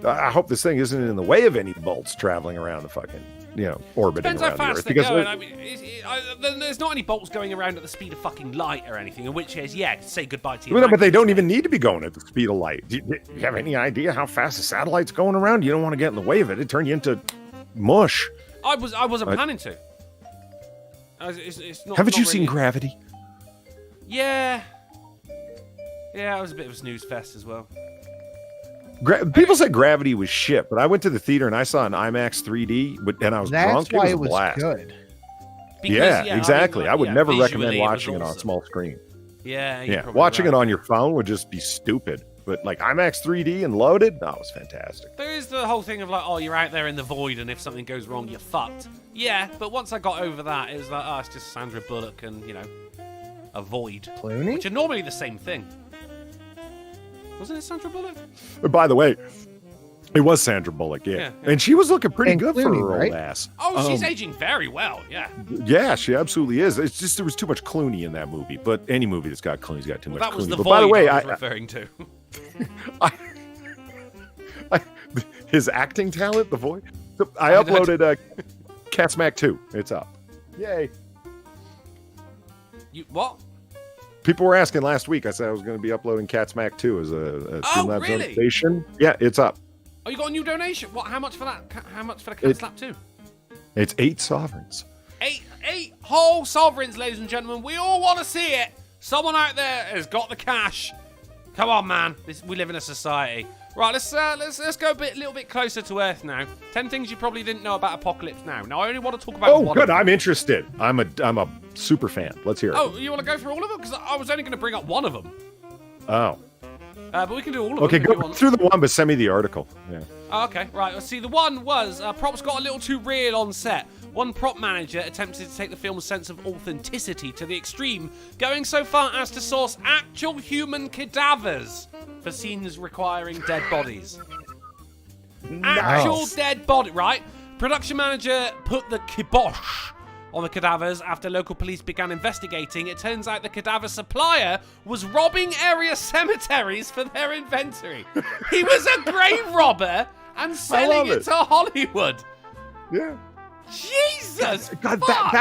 I hope this thing isn't in the way of any bolts traveling around the fucking, orbiting Depends around how fast the Earth. they're going. I mean, there's not any bolts going around at the speed of fucking light or anything, in which case, say goodbye to your but they don't even need to be going at the speed of light. Do you have any idea how fast the satellite's going around? You don't want to get in the way of it. It'd turn you into mush. I wasn't planning to. It's not, haven't you really... seen Gravity? Yeah. Yeah, it was a bit of a snooze fest as well. People said Gravity was shit, but I went to the theater and I saw an IMAX 3D, and I was drunk. That's why it was blast. good. Because, Exactly. I would never recommend watching it on awesome. small screen. Yeah. Watching it on your phone would just be stupid. But like IMAX 3D and loaded, that was fantastic. There is the whole thing of like, oh, you're out there in the void, and if something goes wrong, you're fucked. Yeah, but once I got over that, it was like, oh, it's just Sandra Bullock and a void, Clooney? which are normally the same thing. Wasn't it Sandra Bullock? But by the way, it was Sandra Bullock, yeah. And she was looking pretty good Clooney, for her right? old ass. Oh, she's aging very well, yeah. Yeah, she absolutely is. It's just there was too much Clooney in that movie. But any movie that's got Clooney's got too much That Clooney. was the but void by the way, I was referring to. His acting talent, the voice. I uploaded Cat's Mac 2. It's up. Yay. You what? People were asking last week. I said I was going to be uploading Cat's Mac 2 as a Streamlabs really? notification. Yeah, it's up. Oh, you got a new donation? What? How much for that? How much for the Cat Slap 2? It's 8 sovereigns. Eight whole sovereigns, ladies and gentlemen. We all want to see it. Someone out there has got the cash. Come on, man. We live in a society. Right, let's go a little bit closer to Earth now. 10 things you probably didn't know about Apocalypse Now. Now, I only want to talk about one. Oh, good. I'm interested. I'm a super fan. Let's hear it. Oh, you want to go through all of them? Because I was only going to bring up one of them. Oh. But we can do all of them. Okay, go through the one, but send me the article. Yeah. Oh, okay, right. Let's see. The one was props got a little too real on set. One prop manager attempted to take the film's sense of authenticity to the extreme, going so far as to source actual human cadavers for scenes requiring dead bodies. Nice. Actual dead body, right? Production manager put the kibosh on the cadavers after local police began investigating. It turns out the cadaver supplier was robbing area cemeteries for their inventory. He was a grave robber and selling it to Hollywood. Yeah. Jesus! God, fuck.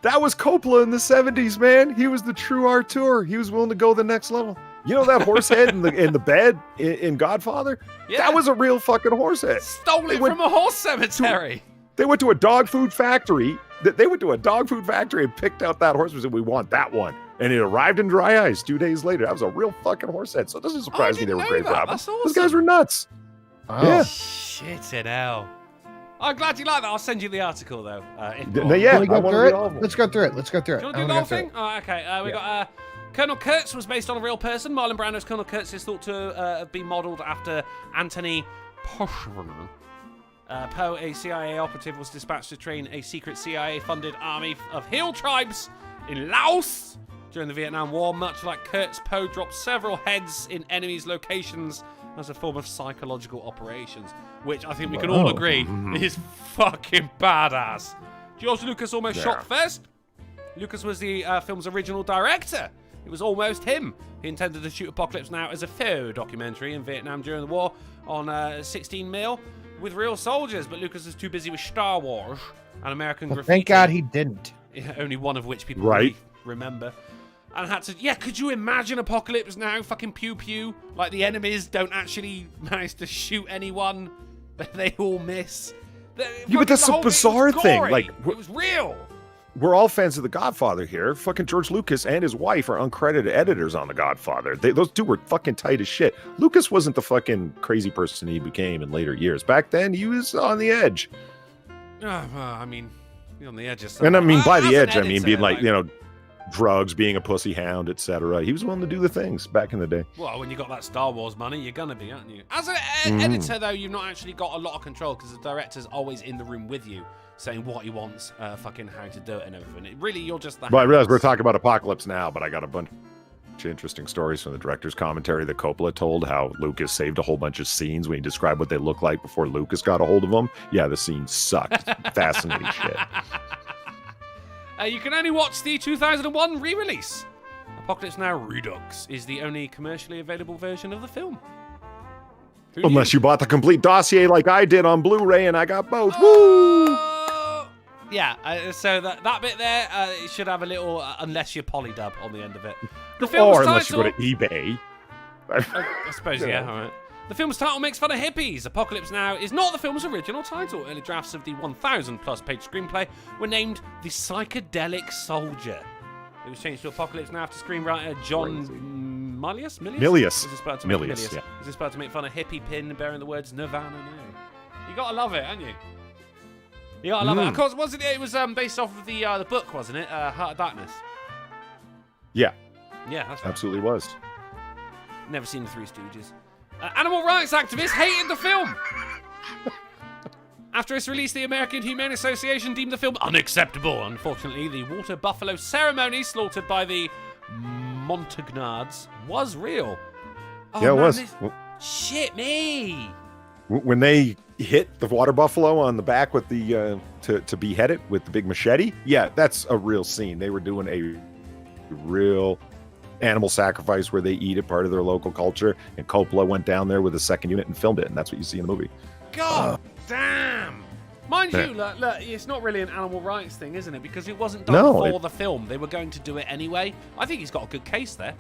that was Coppola in the 70s, man. He was the true auteur. He was willing to go the next level. You know that horse head in the bed in Godfather? Yeah. That was a real fucking horse head. Stole it from a horse cemetery. They went to a dog food factory. They went to a dog food factory and picked out that horse and said, we want that one. And it arrived in dry ice 2 days later. That was a real fucking horse head. So it doesn't surprise me they were grave robbers. That's awesome. Those guys were nuts. Oh. Yeah. Shit in hell. I'm glad you like that. I'll send you the article, though. Yeah, Can we go I want to through read it? all of them. Let's go through it. Let's go through it. Do you want to do the whole thing? Oh, okay. We got Colonel Kurtz was based on a real person. Marlon Brando's Colonel Kurtz is thought to have been modelled after Anthony Poshman. Poe, a CIA operative, was dispatched to train a secret CIA-funded army of hill tribes in Laos during the Vietnam War. Much like Kurtz, Poe dropped several heads in enemies' locations as a form of psychological operations, which I think we can all agree is fucking badass. George Lucas almost shot first. Lucas was the film's original director. It was almost him. He intended to shoot Apocalypse Now as a faux documentary in Vietnam during the war on 16mm with real soldiers, but Lucas was too busy with Star Wars and American graffiti. Thank God he didn't. Yeah, only one of which people really remember. And had to, could you imagine Apocalypse Now? Fucking pew pew. Like the enemies don't actually manage to shoot anyone. They all miss. But that's a bizarre thing. Like, it was real. We're all fans of The Godfather here. Fucking George Lucas and his wife are uncredited editors on The Godfather. Those two were fucking tight as shit. Lucas wasn't the fucking crazy person he became in later years. Back then, he was on the edge. I mean, he's on the edge of something. And I mean, by the edge, editor, I mean being like, drugs, being a pussy hound, etc. He was willing to do the things back in the day. Well, when you got that Star Wars money, you're gonna be, aren't you? As an editor, though, you've not actually got a lot of control because the director's always in the room with you, saying what he wants, fucking how to do it and everything. Really, you're just the. Well, I realize we're talking about Apocalypse Now, but I got a bunch of interesting stories from the director's commentary that Coppola told, how Lucas saved a whole bunch of scenes when he described what they looked like before Lucas got a hold of them. Yeah, the scenes sucked. Fascinating shit. You can only watch the 2001 re-release. Apocalypse Now Redux is the only commercially available version of the film. Unless you bought the complete dossier like I did on Blu-ray, and I got both. Woo! Yeah, so that bit there, it should have a little, unless you're polydub on the end of it. The film's Or unless you go to eBay. I suppose, yeah, all right. The film's title makes fun of hippies. Apocalypse Now is not the film's original title. Early drafts of the 1,000-plus page screenplay were named The Psychedelic Soldier. It was changed to Apocalypse Now after screenwriter John Milius? Milius. Is inspired to make fun of hippie pin bearing the words Nirvana Now. You gotta love it, haven't you? You gotta love it. Of course, wasn't it? It was based off of the book, wasn't it? Heart of Darkness. Yeah. Yeah, that's right. Absolutely was. Never seen the Three Stooges. Animal rights activists hated the film. After its release, the American Humane Association deemed the film unacceptable. Unfortunately, the water buffalo ceremony slaughtered by the Montagnards was real. Oh, yeah, it was. Shit me. When they hit the water buffalo on the back with the to behead it with the big machete, yeah, that's a real scene. They were doing a real animal sacrifice where they eat it, part of their local culture, and Coppola went down there with a second unit and filmed it, and that's what you see in the movie. God damn. Mind you, look, it's not really an animal rights thing, isn't it? Because it wasn't done for the film. They were going to do it anyway. I think he's got a good case there.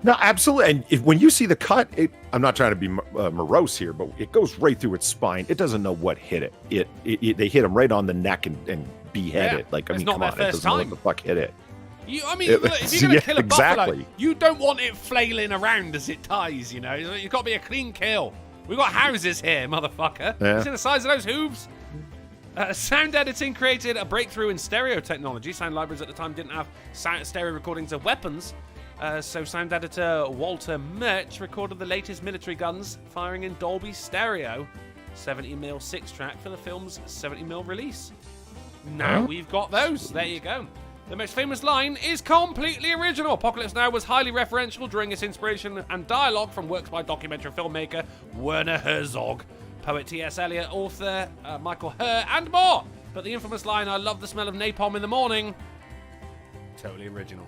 No, absolutely. And when you see the cut, I'm not trying to be morose here, but it goes right through its spine. It doesn't know what hit it. They hit him right on the neck and behead it. Like, I mean, come on, it doesn't know what the fuck hit it. If you're going to kill a buffalo, you don't want it flailing around as it dies, you know? You've got to be a clean kill. We've got houses here, motherfucker. Yeah. You see the size of those hooves? Sound editing created a breakthrough in stereo technology. Sound libraries at the time didn't have stereo recordings of weapons. So sound editor Walter Murch recorded the latest military guns firing in Dolby Stereo. 70mm 6-track for the film's 70mm release. Now we've got those. There you go. The most famous line is completely original. Apocalypse Now was highly referential, drawing its inspiration and dialogue from works by documentary filmmaker Werner Herzog, poet T.S. Eliot, author Michael Herr, and more. But the infamous line, "I love the smell of napalm in the morning," totally original.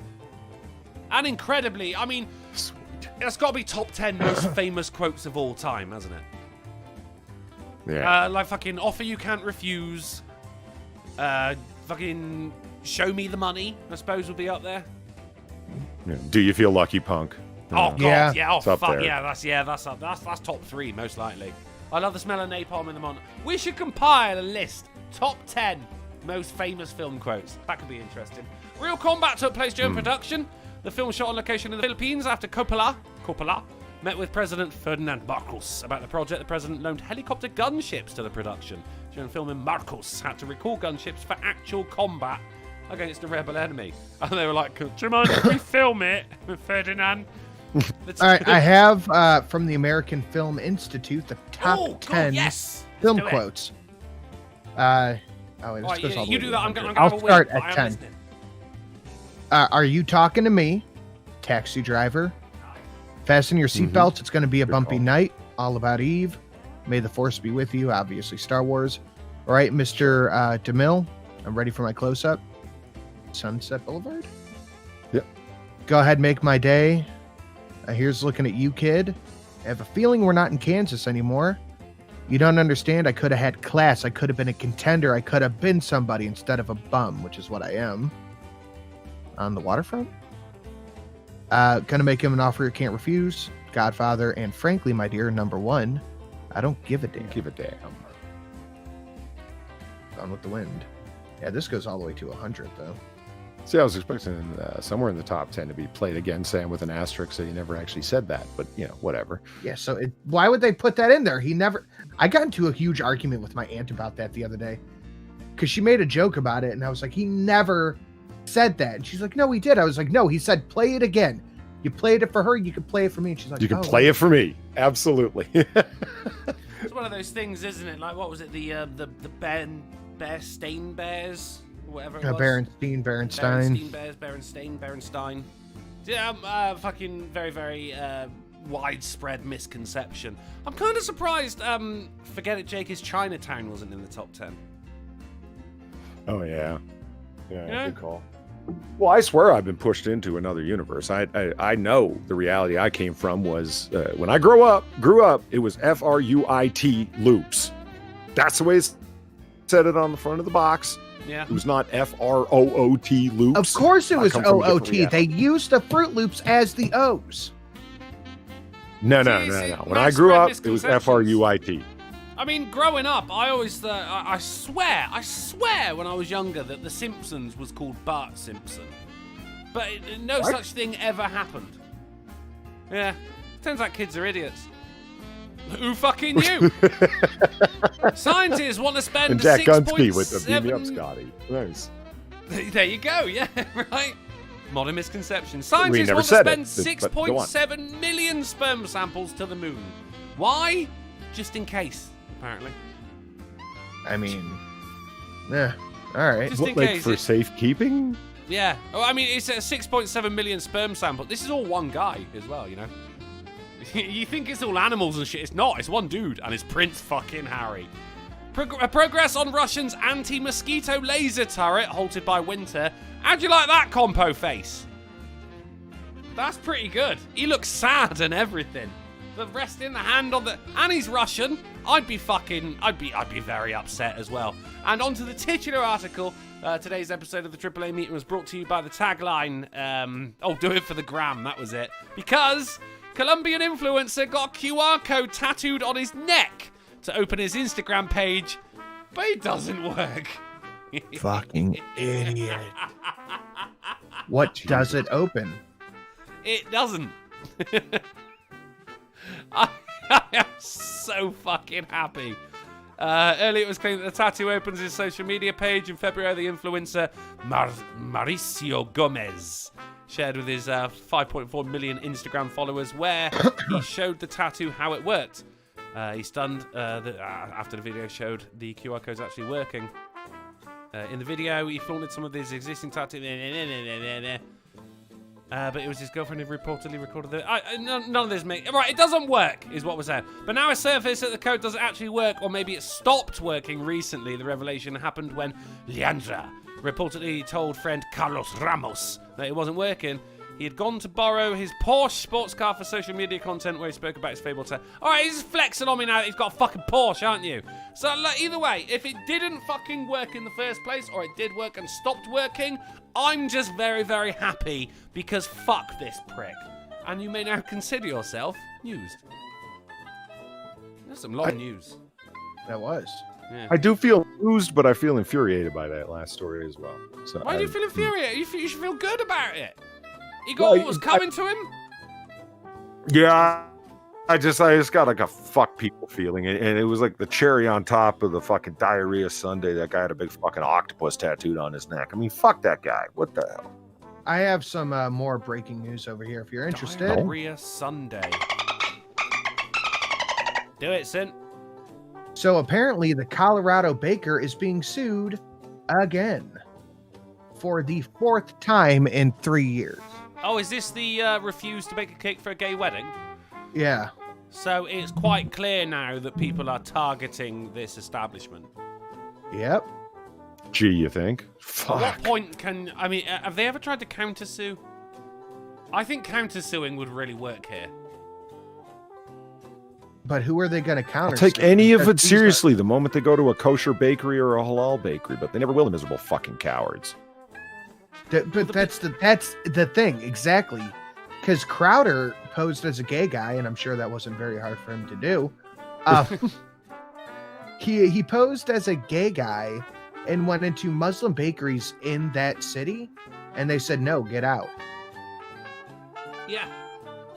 And incredibly, I mean, it's got to be top 10 most famous quotes of all time, hasn't it? Yeah. Like fucking offer you can't refuse. Fucking show me the money, I suppose, would be up there. Yeah. Do you feel lucky, punk? Oh god, yeah. Oh it's up fuck, there. yeah. That's top 3 most likely. I love the smell of napalm in the morning. We should compile a list. Top 10 most famous film quotes. That could be interesting. Real combat took place during production. The film shot on location in the Philippines after Coppola met with President Ferdinand Marcos about the project. The president loaned helicopter gunships to the production. During filming, Marcos had to recall gunships for actual combat against a rebel enemy. And they were like, "Do you mind if we film it, Ferdinand?" All right, I have from the American Film Institute the top 10 film quotes. You do that. I'll start at 10. Are you talking to me? Taxi driver. Fasten your seatbelts. It's going to be a bumpy night. All About Eve. May the Force be with you. Obviously, Star Wars. All right, Mr. DeMille. I'm ready for my close-up. Sunset Boulevard. Yep. Go ahead, make my day. Here's looking at you, kid. I have a feeling we're not in Kansas anymore. You don't understand. I could have had class. I could have been a contender. I could have been somebody instead of a bum, which is what I am. On the waterfront? Gonna make him an offer you can't refuse. Godfather, and frankly, my dear, number one, I don't give a damn. Give a damn. Gone with the wind. Yeah, this goes all the way to 100, though. See, I was expecting somewhere in the top 10 to be played again, Sam, with an asterisk, so you never actually said that, but, whatever. Yeah, so why would they put that in there? I got into a huge argument with my aunt about that the other day, because she made a joke about it, and I was like, he never said that. And she's like, no, he did. I was like, no, he said, play it again. You played it for her, you could play it for me. And she's like, you can play it for me. Absolutely. It's one of those things, isn't it? Like, what was it? The Stain Bears? Whatever it was. Berenstein. Yeah, fucking very, very widespread misconception. I'm kind of surprised, Forget It Jake, his Chinatown wasn't in the top 10. Oh, yeah. Yeah, good call. Well, I swear I've been pushed into another universe. I know the reality I came from was, when I grew up, it was Fruit loops. That's the way it said it on the front of the box. Yeah. It was not FROOT loops. Of course it was OOT. They used the Fruit Loops as the O's. No. When I grew up, it was FRUIT. I mean, growing up, I always thought, I swear when I was younger that The Simpsons was called Bart Simpson. But no such thing ever happened. Yeah, turns out kids are idiots. Who fucking knew? Scientists want to spend and Jack Gunsky with the beam me up, Scotty. Nice. There you go, yeah, right. Modern misconception. Scientists want to spend 6.7 million sperm samples to the moon. Why? Just in case, apparently. I mean, yeah, all right. Just in case. For safekeeping? Yeah. Oh, I mean, it's a 6.7 million sperm sample. This is all one guy as well, you know. You think it's all animals and shit. It's not. It's one dude, and it's Prince fucking Harry. Progress on Russians' anti-mosquito laser turret halted by winter. How'd you like that, Compo Face? That's pretty good. He looks sad and everything. The rest in the hand on the... And he's Russian. I'd be very upset as well. And on to the titular article. Today's episode of the AAA Meeting was brought to you by the tagline, do it for the gram. That was it. Because... Colombian influencer got a QR code tattooed on his neck to open his Instagram page, but it doesn't work. Fucking idiot. What does it open? It doesn't. I am so fucking happy. Earlier it was claimed that the tattoo opens his social media page. In February, the influencer Mauricio Gomez shared with his 5.4 million Instagram followers where he showed the tattoo how it worked. He's stunned after the video showed the QR codes actually working. In the video, he flaunted some of his existing tattoos. But it was his girlfriend who reportedly recorded it. None of this makes... Right, it doesn't work, is what was said. But now it surfaced that the code doesn't actually work, or maybe it stopped working recently. The revelation happened when Leandra reportedly told friend Carlos Ramos that it wasn't working. He had gone to borrow his Porsche sports car for social media content where he spoke about his fabled tattoo. Alright, he's flexing on me now that he's got a fucking Porsche, aren't you? So, either way, if it didn't fucking work in the first place, or it did work and stopped working, I'm just very, very happy because fuck this prick. And you may now consider yourself used. That's some long news. That was. Yeah. I do feel amused, but I feel infuriated by that last story as well. So why do you feel infuriated? You should feel good about it. He got what was coming to him? Yeah. I just got like a fuck people feeling. And it was like the cherry on top of the fucking diarrhea Sunday. That guy had a big fucking octopus tattooed on his neck. I mean, fuck that guy. What the hell? I have some more breaking news over here if you're interested. Diarrhea Sunday. Do it, Sin. So apparently the Colorado baker is being sued again for the 4th time in 3 years. Oh, is this the refuse to bake a cake for a gay wedding? Yeah. So it's quite clear now that people are targeting this establishment. Yep. Gee, you think? Fuck. At what point have they ever tried to countersue? I think counter-suing would really work here. But who are they going to counter? I'll take any of it seriously the moment they go to a kosher bakery or a halal bakery, but they never will, the miserable fucking cowards. But that's the thing, exactly. Because Crowder posed as a gay guy, and I'm sure that wasn't very hard for him to do. He posed as a gay guy and went into Muslim bakeries in that city, and they said, no, get out. Yeah.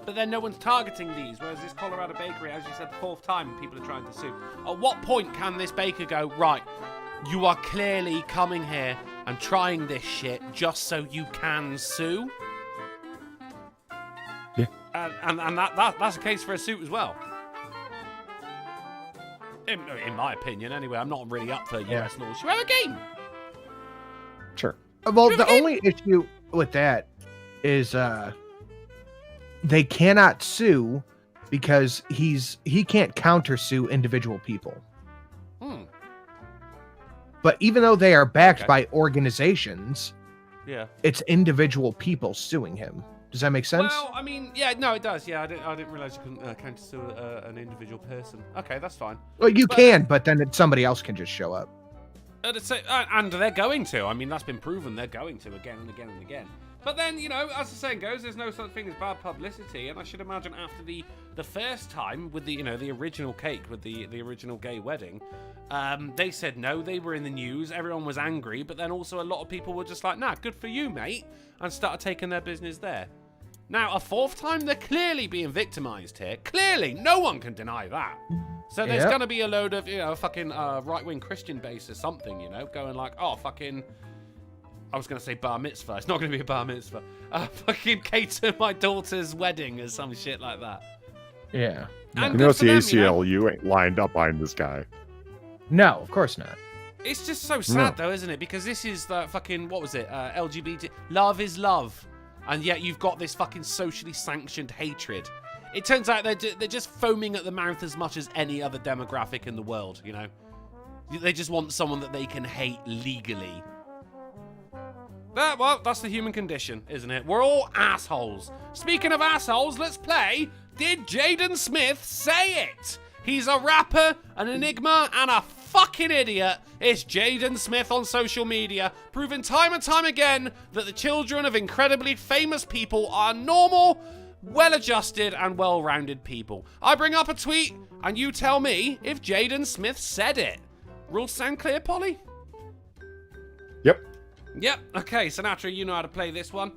But then no one's targeting these, whereas this Colorado bakery, as you said, the 4th time people are trying to sue. At what point can this baker go, right, you are clearly coming here and trying this shit just so you can sue? Yeah. And that's a case for a suit as well. In my opinion, anyway. I'm not really up for US laws. Should we have a game? Sure. Well, the only issue with that is they cannot sue because he can't countersue individual people. But even though they are backed by organizations, it's individual people suing him. Does that make sense? Well, I mean, yeah, no, it does. Yeah, I didn't realize you couldn't countersue an individual person. Okay, that's fine. Well, you can, but then somebody else can just show up. And they're going to. I mean, that's been proven. They're going to again and again and again. But then, you know, as the saying goes, there's no such thing as bad publicity. And I should imagine after the first time with the original cake with the original gay wedding, they said no. They were in the news. Everyone was angry. But then also a lot of people were just like, nah, good for you, mate, and started taking their business there. Now, a 4th time, they're clearly being victimized here. Clearly, no one can deny that. So there's going to be a load of, fucking right-wing Christian base or something, going like, oh, fucking... I was going to say bar mitzvah. It's not going to be a bar mitzvah. Fucking cater my daughter's wedding or some shit like that. Yeah. And it's the ACLU ain't lined up behind this guy. No, of course not. It's just so sad, though, isn't it? Because this is the fucking, what was it? LGBT. Love is love. And yet you've got this fucking socially sanctioned hatred. It turns out they're just foaming at the mouth as much as any other demographic in the world, They just want someone that they can hate legally. Well, that's the human condition, isn't it? We're all assholes. Speaking of assholes, let's play Did Jaden Smith Say It? He's a rapper, an enigma, and a fucking idiot. It's Jaden Smith on social media, proving time and time again that the children of incredibly famous people are normal, well-adjusted, and well-rounded people. I bring up a tweet, and you tell me if Jaden Smith said it. Rules sound clear, Polly? Yep. Okay, Sinatra, you know how to play this one.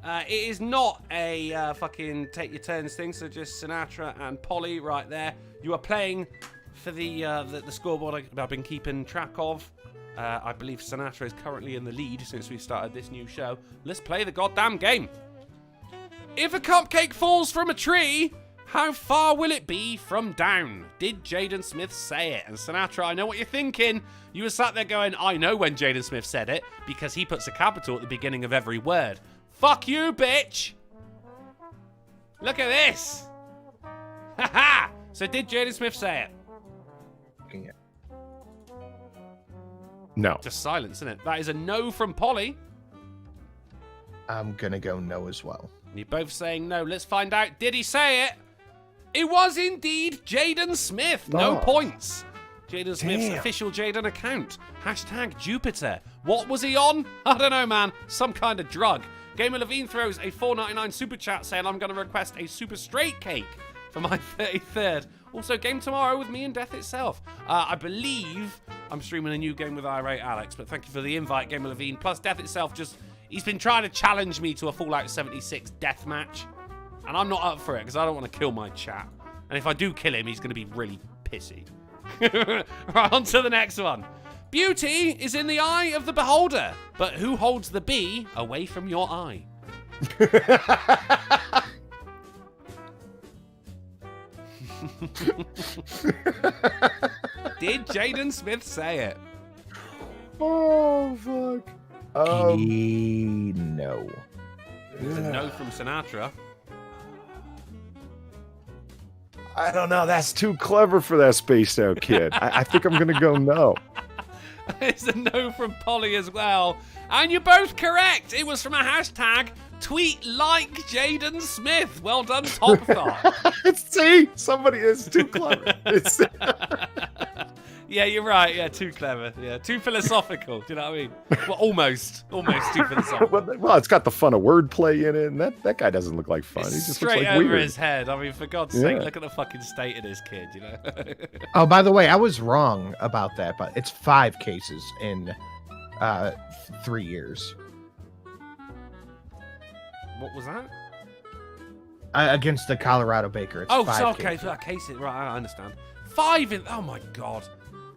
It is not a fucking take your turns thing, so just Sinatra and Polly right there. You are playing for the scoreboard I've been keeping track of. I believe Sinatra is currently in the lead since we started this new show. Let's play the goddamn game. If a cupcake falls from a tree, how far will it be from down? Did Jaden Smith say it? And Sinatra, I know what you're thinking. You were sat there going, I know when Jaden Smith said it, because he puts a capital at the beginning of every word. Fuck you, bitch! Look at this! Haha! So did Jaden Smith say it? No. Just silence, isn't it? That is a no from Polly. I'm gonna go no as well. You're both saying no. Let's find out. Did he say it? It was indeed Jaden Smith. No points. Jaden Smith's official Jaden account. Hashtag Jupiter. What was he on? I don't know, man. Some kind of drug. Gamer Levine throws a $4.99 super chat saying I'm going to request a super straight cake for my 33rd. Also, game tomorrow with me and Death itself. I believe I'm streaming a new game with AaA Alex, but thank you for the invite, Gamer Levine. Plus, Death itself he's been trying to challenge me to a Fallout 76 death match. And I'm not up for it because I don't want to kill my chat. And if I do kill him, he's going to be really pissy. Right, on to the next one. Beauty is in the eye of the beholder, but who holds the bee away from your eye? Did Jaden Smith say it? Oh, fuck. No. It's a no from Sinatra. I don't know. That's too clever for that spaced out kid. I think I'm going to go no. It's a no from Polly as well. And you're both correct. It was from a hashtag tweet like Jaden Smith. Well done, Top Thought. See, somebody is too clever. Yeah, you're right. Yeah, too clever. Yeah, too philosophical. Do you know what I mean? Well, almost too philosophical. Well, it's got the fun of wordplay in it, and that guy doesn't look like fun. It's He just straight looks like over weird. his head. I mean, for God's sake, look at the fucking state of this kid, you know? Oh, by the way, I was wrong about that, but it's 5 cases in 3 years. What was that? Against the Colorado Baker. It's 5 so okay, cases. for that case, right, I understand. 5 in, oh my God.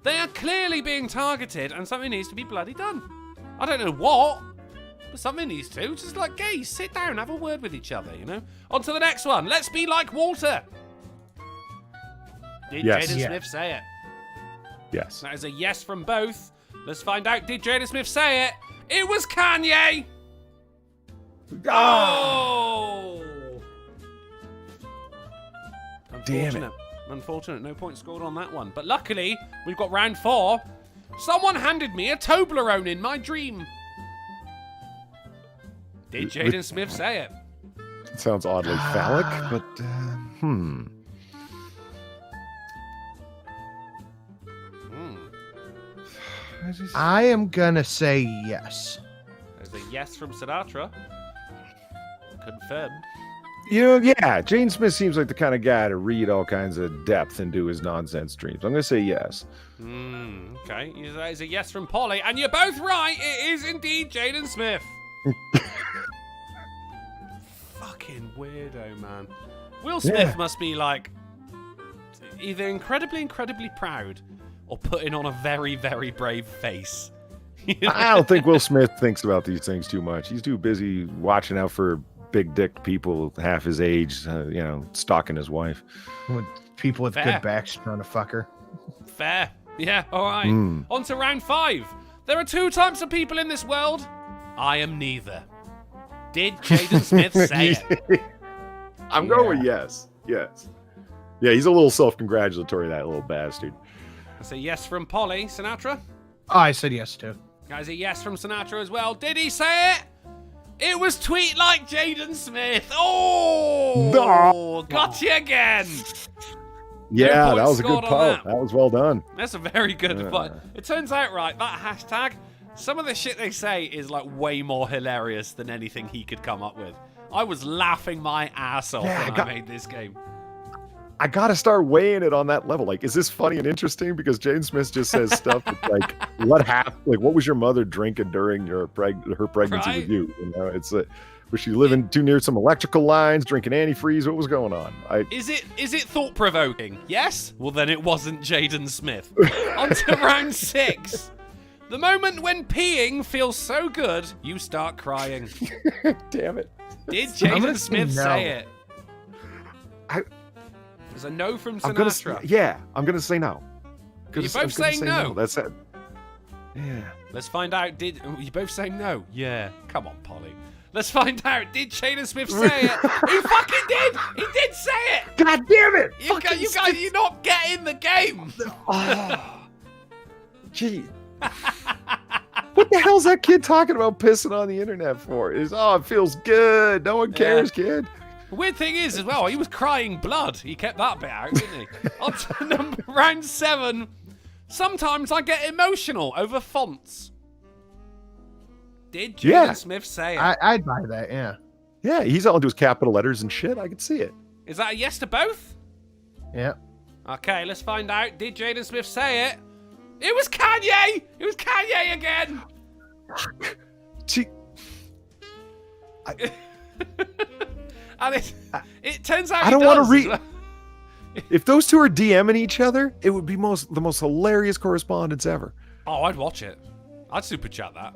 They are clearly being targeted and something needs to be bloody done. I don't know what, but something needs to. Just like, gays, sit down, have a word with each other, you know? On to the next one. Let's be like Walter. Did Yes. Jaden Yeah. Smith say it? Yes. That is a yes from both. Let's find out, did Jaden Smith say it? It was Kanye! Oh! Damn it. Unfortunate, no points scored on that one. But luckily, we've got round 4. Someone handed me a Toblerone in my dream. Did Jaden Smith say it? It sounds oddly phallic, but I am gonna say yes. There's a yes from Sinatra. Confirmed. Yeah, Jaden Smith seems like the kind of guy to read all kinds of depth into his nonsense dreams. I'm gonna say yes. Okay, that is a yes from Polly, and you're both right. It is indeed Jaden Smith. Fucking weirdo, man. Will Smith must be like either incredibly proud or putting on a very, very brave face. You know? I don't think Will Smith thinks about these things too much. He's too busy watching out for big dick people half his age, stalking his wife. With people with Fair. good backs trying to fuck her. Fair. Yeah, all right. On to round 5. There are 2 types of people in this world. I am neither. Did Jaden Smith say it? I'm going with yes. Yes. Yeah, he's a little self-congratulatory, that little bastard. That's a yes from Polly. Sinatra? Oh, I said yes too. Guys, a yes from Sinatra as well. Did he say it? It was tweet like Jaden Smith. Oh! No. Got you again. Yeah, points that was a good scored on poll. that. That was well done. That's a very good one. It turns out, right, that hashtag, some of the shit they say is like way more hilarious than anything he could come up with. I was laughing my ass off when I made this game. I gotta start weighing it on that level. Like, is this funny and interesting? Because Jaden Smith just says stuff that's like, what happened? Like, what was your mother drinking during her pregnancy Right. with you? You know, it's was she living too near some electrical lines, drinking antifreeze? What was going on? Is it thought provoking? Yes. Well, then it wasn't Jaden Smith. On to round 6. The moment when peeing feels so good, you start crying. Damn it! Did I'm gonna Jaden say Smith no. say it? I- There's a no from I'm gonna Sinatra. I'm gonna say no. You're both I'm gonna saying say no. That's it. Yeah. Let's find out. You both saying no? Yeah. Come on, Polly. Let's find out. Did Jaden Smith say it? He fucking did. He did say it. God damn it! You guys, you're not getting the game. Oh, gee. What the hell's that kid talking about pissing on the internet for? It feels good. No one cares, kid. The weird thing is, as well, he was crying blood. He kept that bit out, didn't he? On to round 7. Sometimes I get emotional over fonts. Did Jaden Smith say it? I'd buy that, yeah. Yeah, he's all into his capital letters and shit. I can see it. Is that a yes to both? Yeah. Okay, let's find out. Did Jaden Smith say it? It was Kanye! It was Kanye again! Gee. And it turns out I don't want to read. read. If those two are DMing each other, it would be the most hilarious correspondence ever. Oh, I'd watch it. I'd super chat that.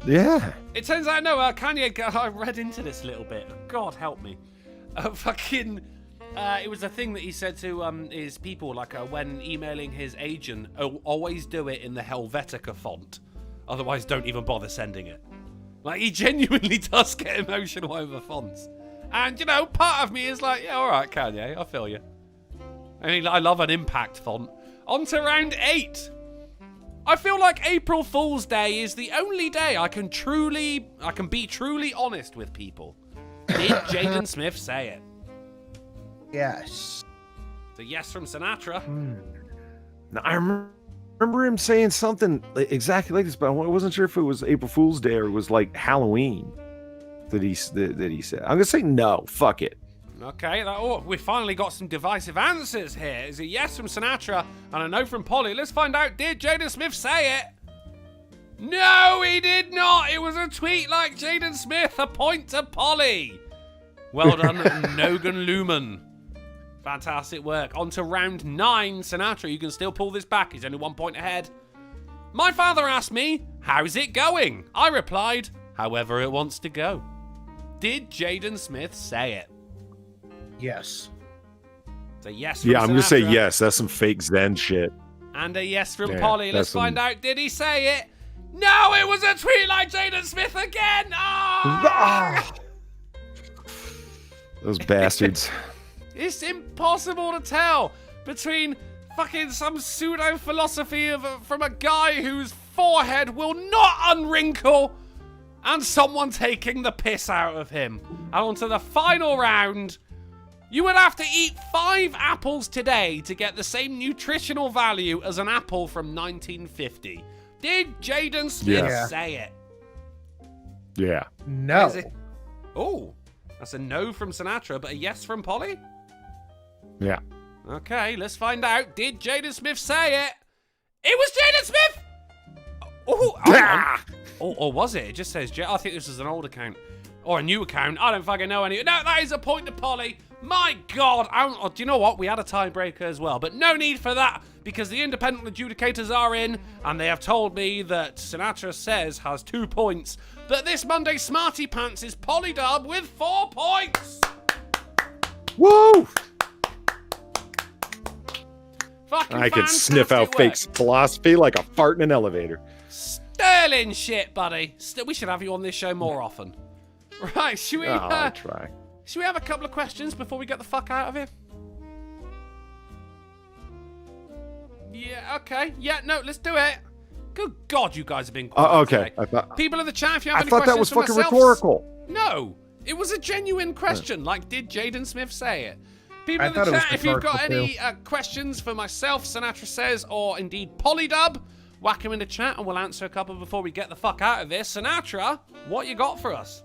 Yeah. It turns out, no, Kanye, I read into this a little bit. God help me. It was a thing that he said to his people, like when emailing his agent, always do it in the Helvetica font. Otherwise, don't even bother sending it. Like, he genuinely does get emotional over fonts. And, part of me is like, yeah, all right, Kanye, I feel you. I mean, I love an impact font. On to round 8. I feel like April Fool's Day is the only day I can be truly honest with people. Did Jaden Smith say it? Yes. It's a yes from Sinatra. Now, I remember him saying something exactly like this, but I wasn't sure if it was April Fool's Day or it was like Halloween that he said. I'm gonna say no. Fuck it. Okay, we finally got some divisive answers here. Is a yes from Sinatra and a no from Polly. Let's find out, did Jaden Smith say it? No, he did not. It was a tweet like Jaden Smith. A point to Polly. Well done, Nogan Lumen. Fantastic work. On to round 9. Sinatra, you can still pull this back. He's only 1 point ahead. My father asked me, how's it going? I replied, however it wants to go. Did Jaden Smith say it? Yes. It's a yes from Yeah, I'm going to say Sinatra. yes. That's some fake Zen shit. And a yes from Yeah, Polly. Let's that's find out, did he say it? No, it was a tweet like Jaden Smith again. Oh! Those bastards. It's impossible to tell between fucking some pseudo-philosophy from a guy whose forehead will not unwrinkle and someone taking the piss out of him. And on to the final round. You would have to eat 5 apples today to get the same nutritional value as an apple from 1950. Did Jaden Smith say it? Yeah. No. Oh, that's a no from Sinatra, but a yes from Polly? Yeah. Okay, let's find out. Did Jaden Smith say it? It was Jaden Smith! Oh, or was it? It just says I think this is an old account. Or a new account. I don't fucking know any. No, that is a point to Polly. My God. Do you know what? We had a tiebreaker as well. But no need for that. Because the independent adjudicators are in. And they have told me that Sinatra Says has 2 points. But this Monday Smarty Pants is Polly Dub with 4 points. Woo! Fucking I could sniff out fake philosophy like a fart in an elevator. Sterling shit, buddy. We should have you on this show more often. Right, should we I'll try. Should we have a couple of questions before we get the fuck out of here? Yeah, okay. Yeah, no, let's do it. Good God, you guys have been quiet okay. today. People in the chat, if you have I any thought questions that was for fucking myself, rhetorical. No, it was a genuine question. Like, did Jaden Smith say it? People in the thought it was chat, if you've got rhetorical, any questions for myself, Sinatra Says, or indeed Polydub, whack him in the chat and we'll answer a couple before we get the fuck out of this. Sinatra, what you got for us?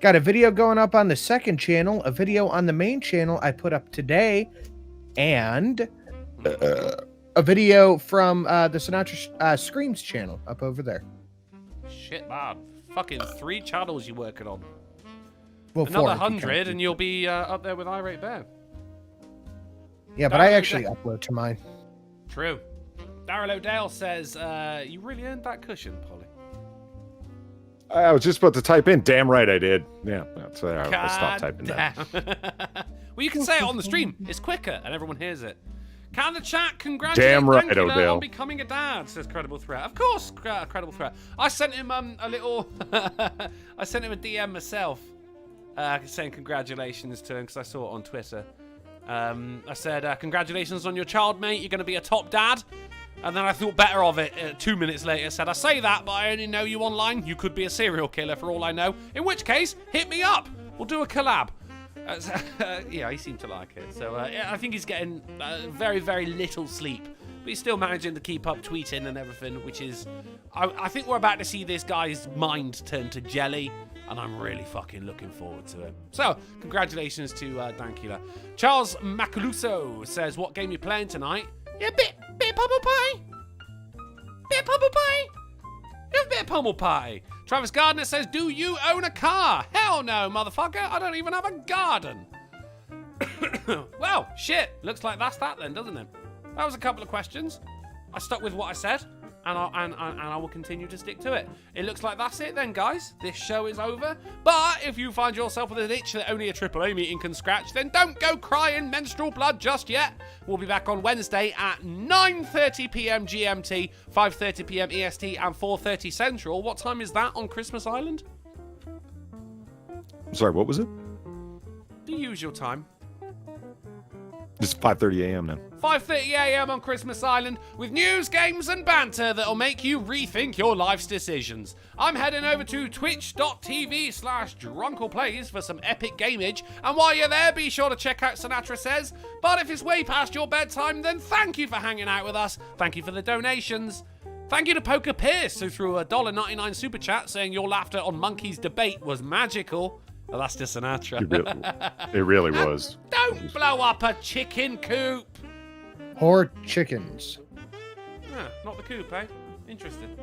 Got a video going up on the second channel, a video on the main channel I put up today, and a video from the Sinatra Screams channel up over there. Shit, man. Fucking 3 channels you're working on. Well, Another 4 if you 100 count. and you'll be up there with Irate Bear. Yeah, but I actually upload to mine. True. Daryl O'Dale says, you really earned that cushion, Polly. I was just about to type in. Damn right I did. Yeah, that's I'll stop typing that. Well, you can say it on the stream. It's quicker and everyone hears it. Can the chat congratulate Damn right, Dankula O'Dale. on becoming a dad, says Credible Threat. Of course, Credible Threat. I sent him a little... I sent him a DM myself saying congratulations to him because I saw it on Twitter. I said, congratulations on your child, mate. You're going to be a top dad. And then I thought better of it 2 minutes later. Said, I say that, but I only know you online. You could be a serial killer for all I know. In which case, hit me up. We'll do a collab. Yeah, he seemed to like it. So I think he's getting very, very little sleep. But he's still managing to keep up tweeting and everything, which is... I think we're about to see this guy's mind turn to jelly. And I'm really fucking looking forward to it. So, congratulations to Dankula. Charles Macaluso says, what game you playing tonight? Yeah, bit of pummel pie. Bit of pummel pie. Yeah, bit of pummel pie. Travis Gardner says, do you own a car? Hell no, motherfucker. I don't even have a garden. Well, shit. Looks like that's that then, doesn't it? That was a couple of questions. I stuck with what I said. And I will continue to stick to it. It looks like that's it then, guys. This show is over. But if you find yourself with an itch that only a AAA meeting can scratch, then don't go crying menstrual blood just yet. We'll be back on Wednesday at 9:30 p.m. GMT, 5:30 p.m. EST, and 4:30 Central. What time is that on Christmas Island? I'm sorry, what was it? The usual time. It's 5:30 a.m. now. 5:30 a.m. on Christmas Island with news, games, and banter that'll make you rethink your life's decisions. I'm heading over to twitch.tv/drunkleplays for some epic gameage, and while you're there, be sure to check out Sinatra Says. But if it's way past your bedtime, then thank you for hanging out with us. Thank you for the donations. Thank you to Poker Pierce, who threw a $1.99 super chat saying your laughter on Monkey's debate was magical. Well, that's just Sinatra. It really was. Don't blow up a chicken coop. Or chickens. Not the coop, eh? Interesting.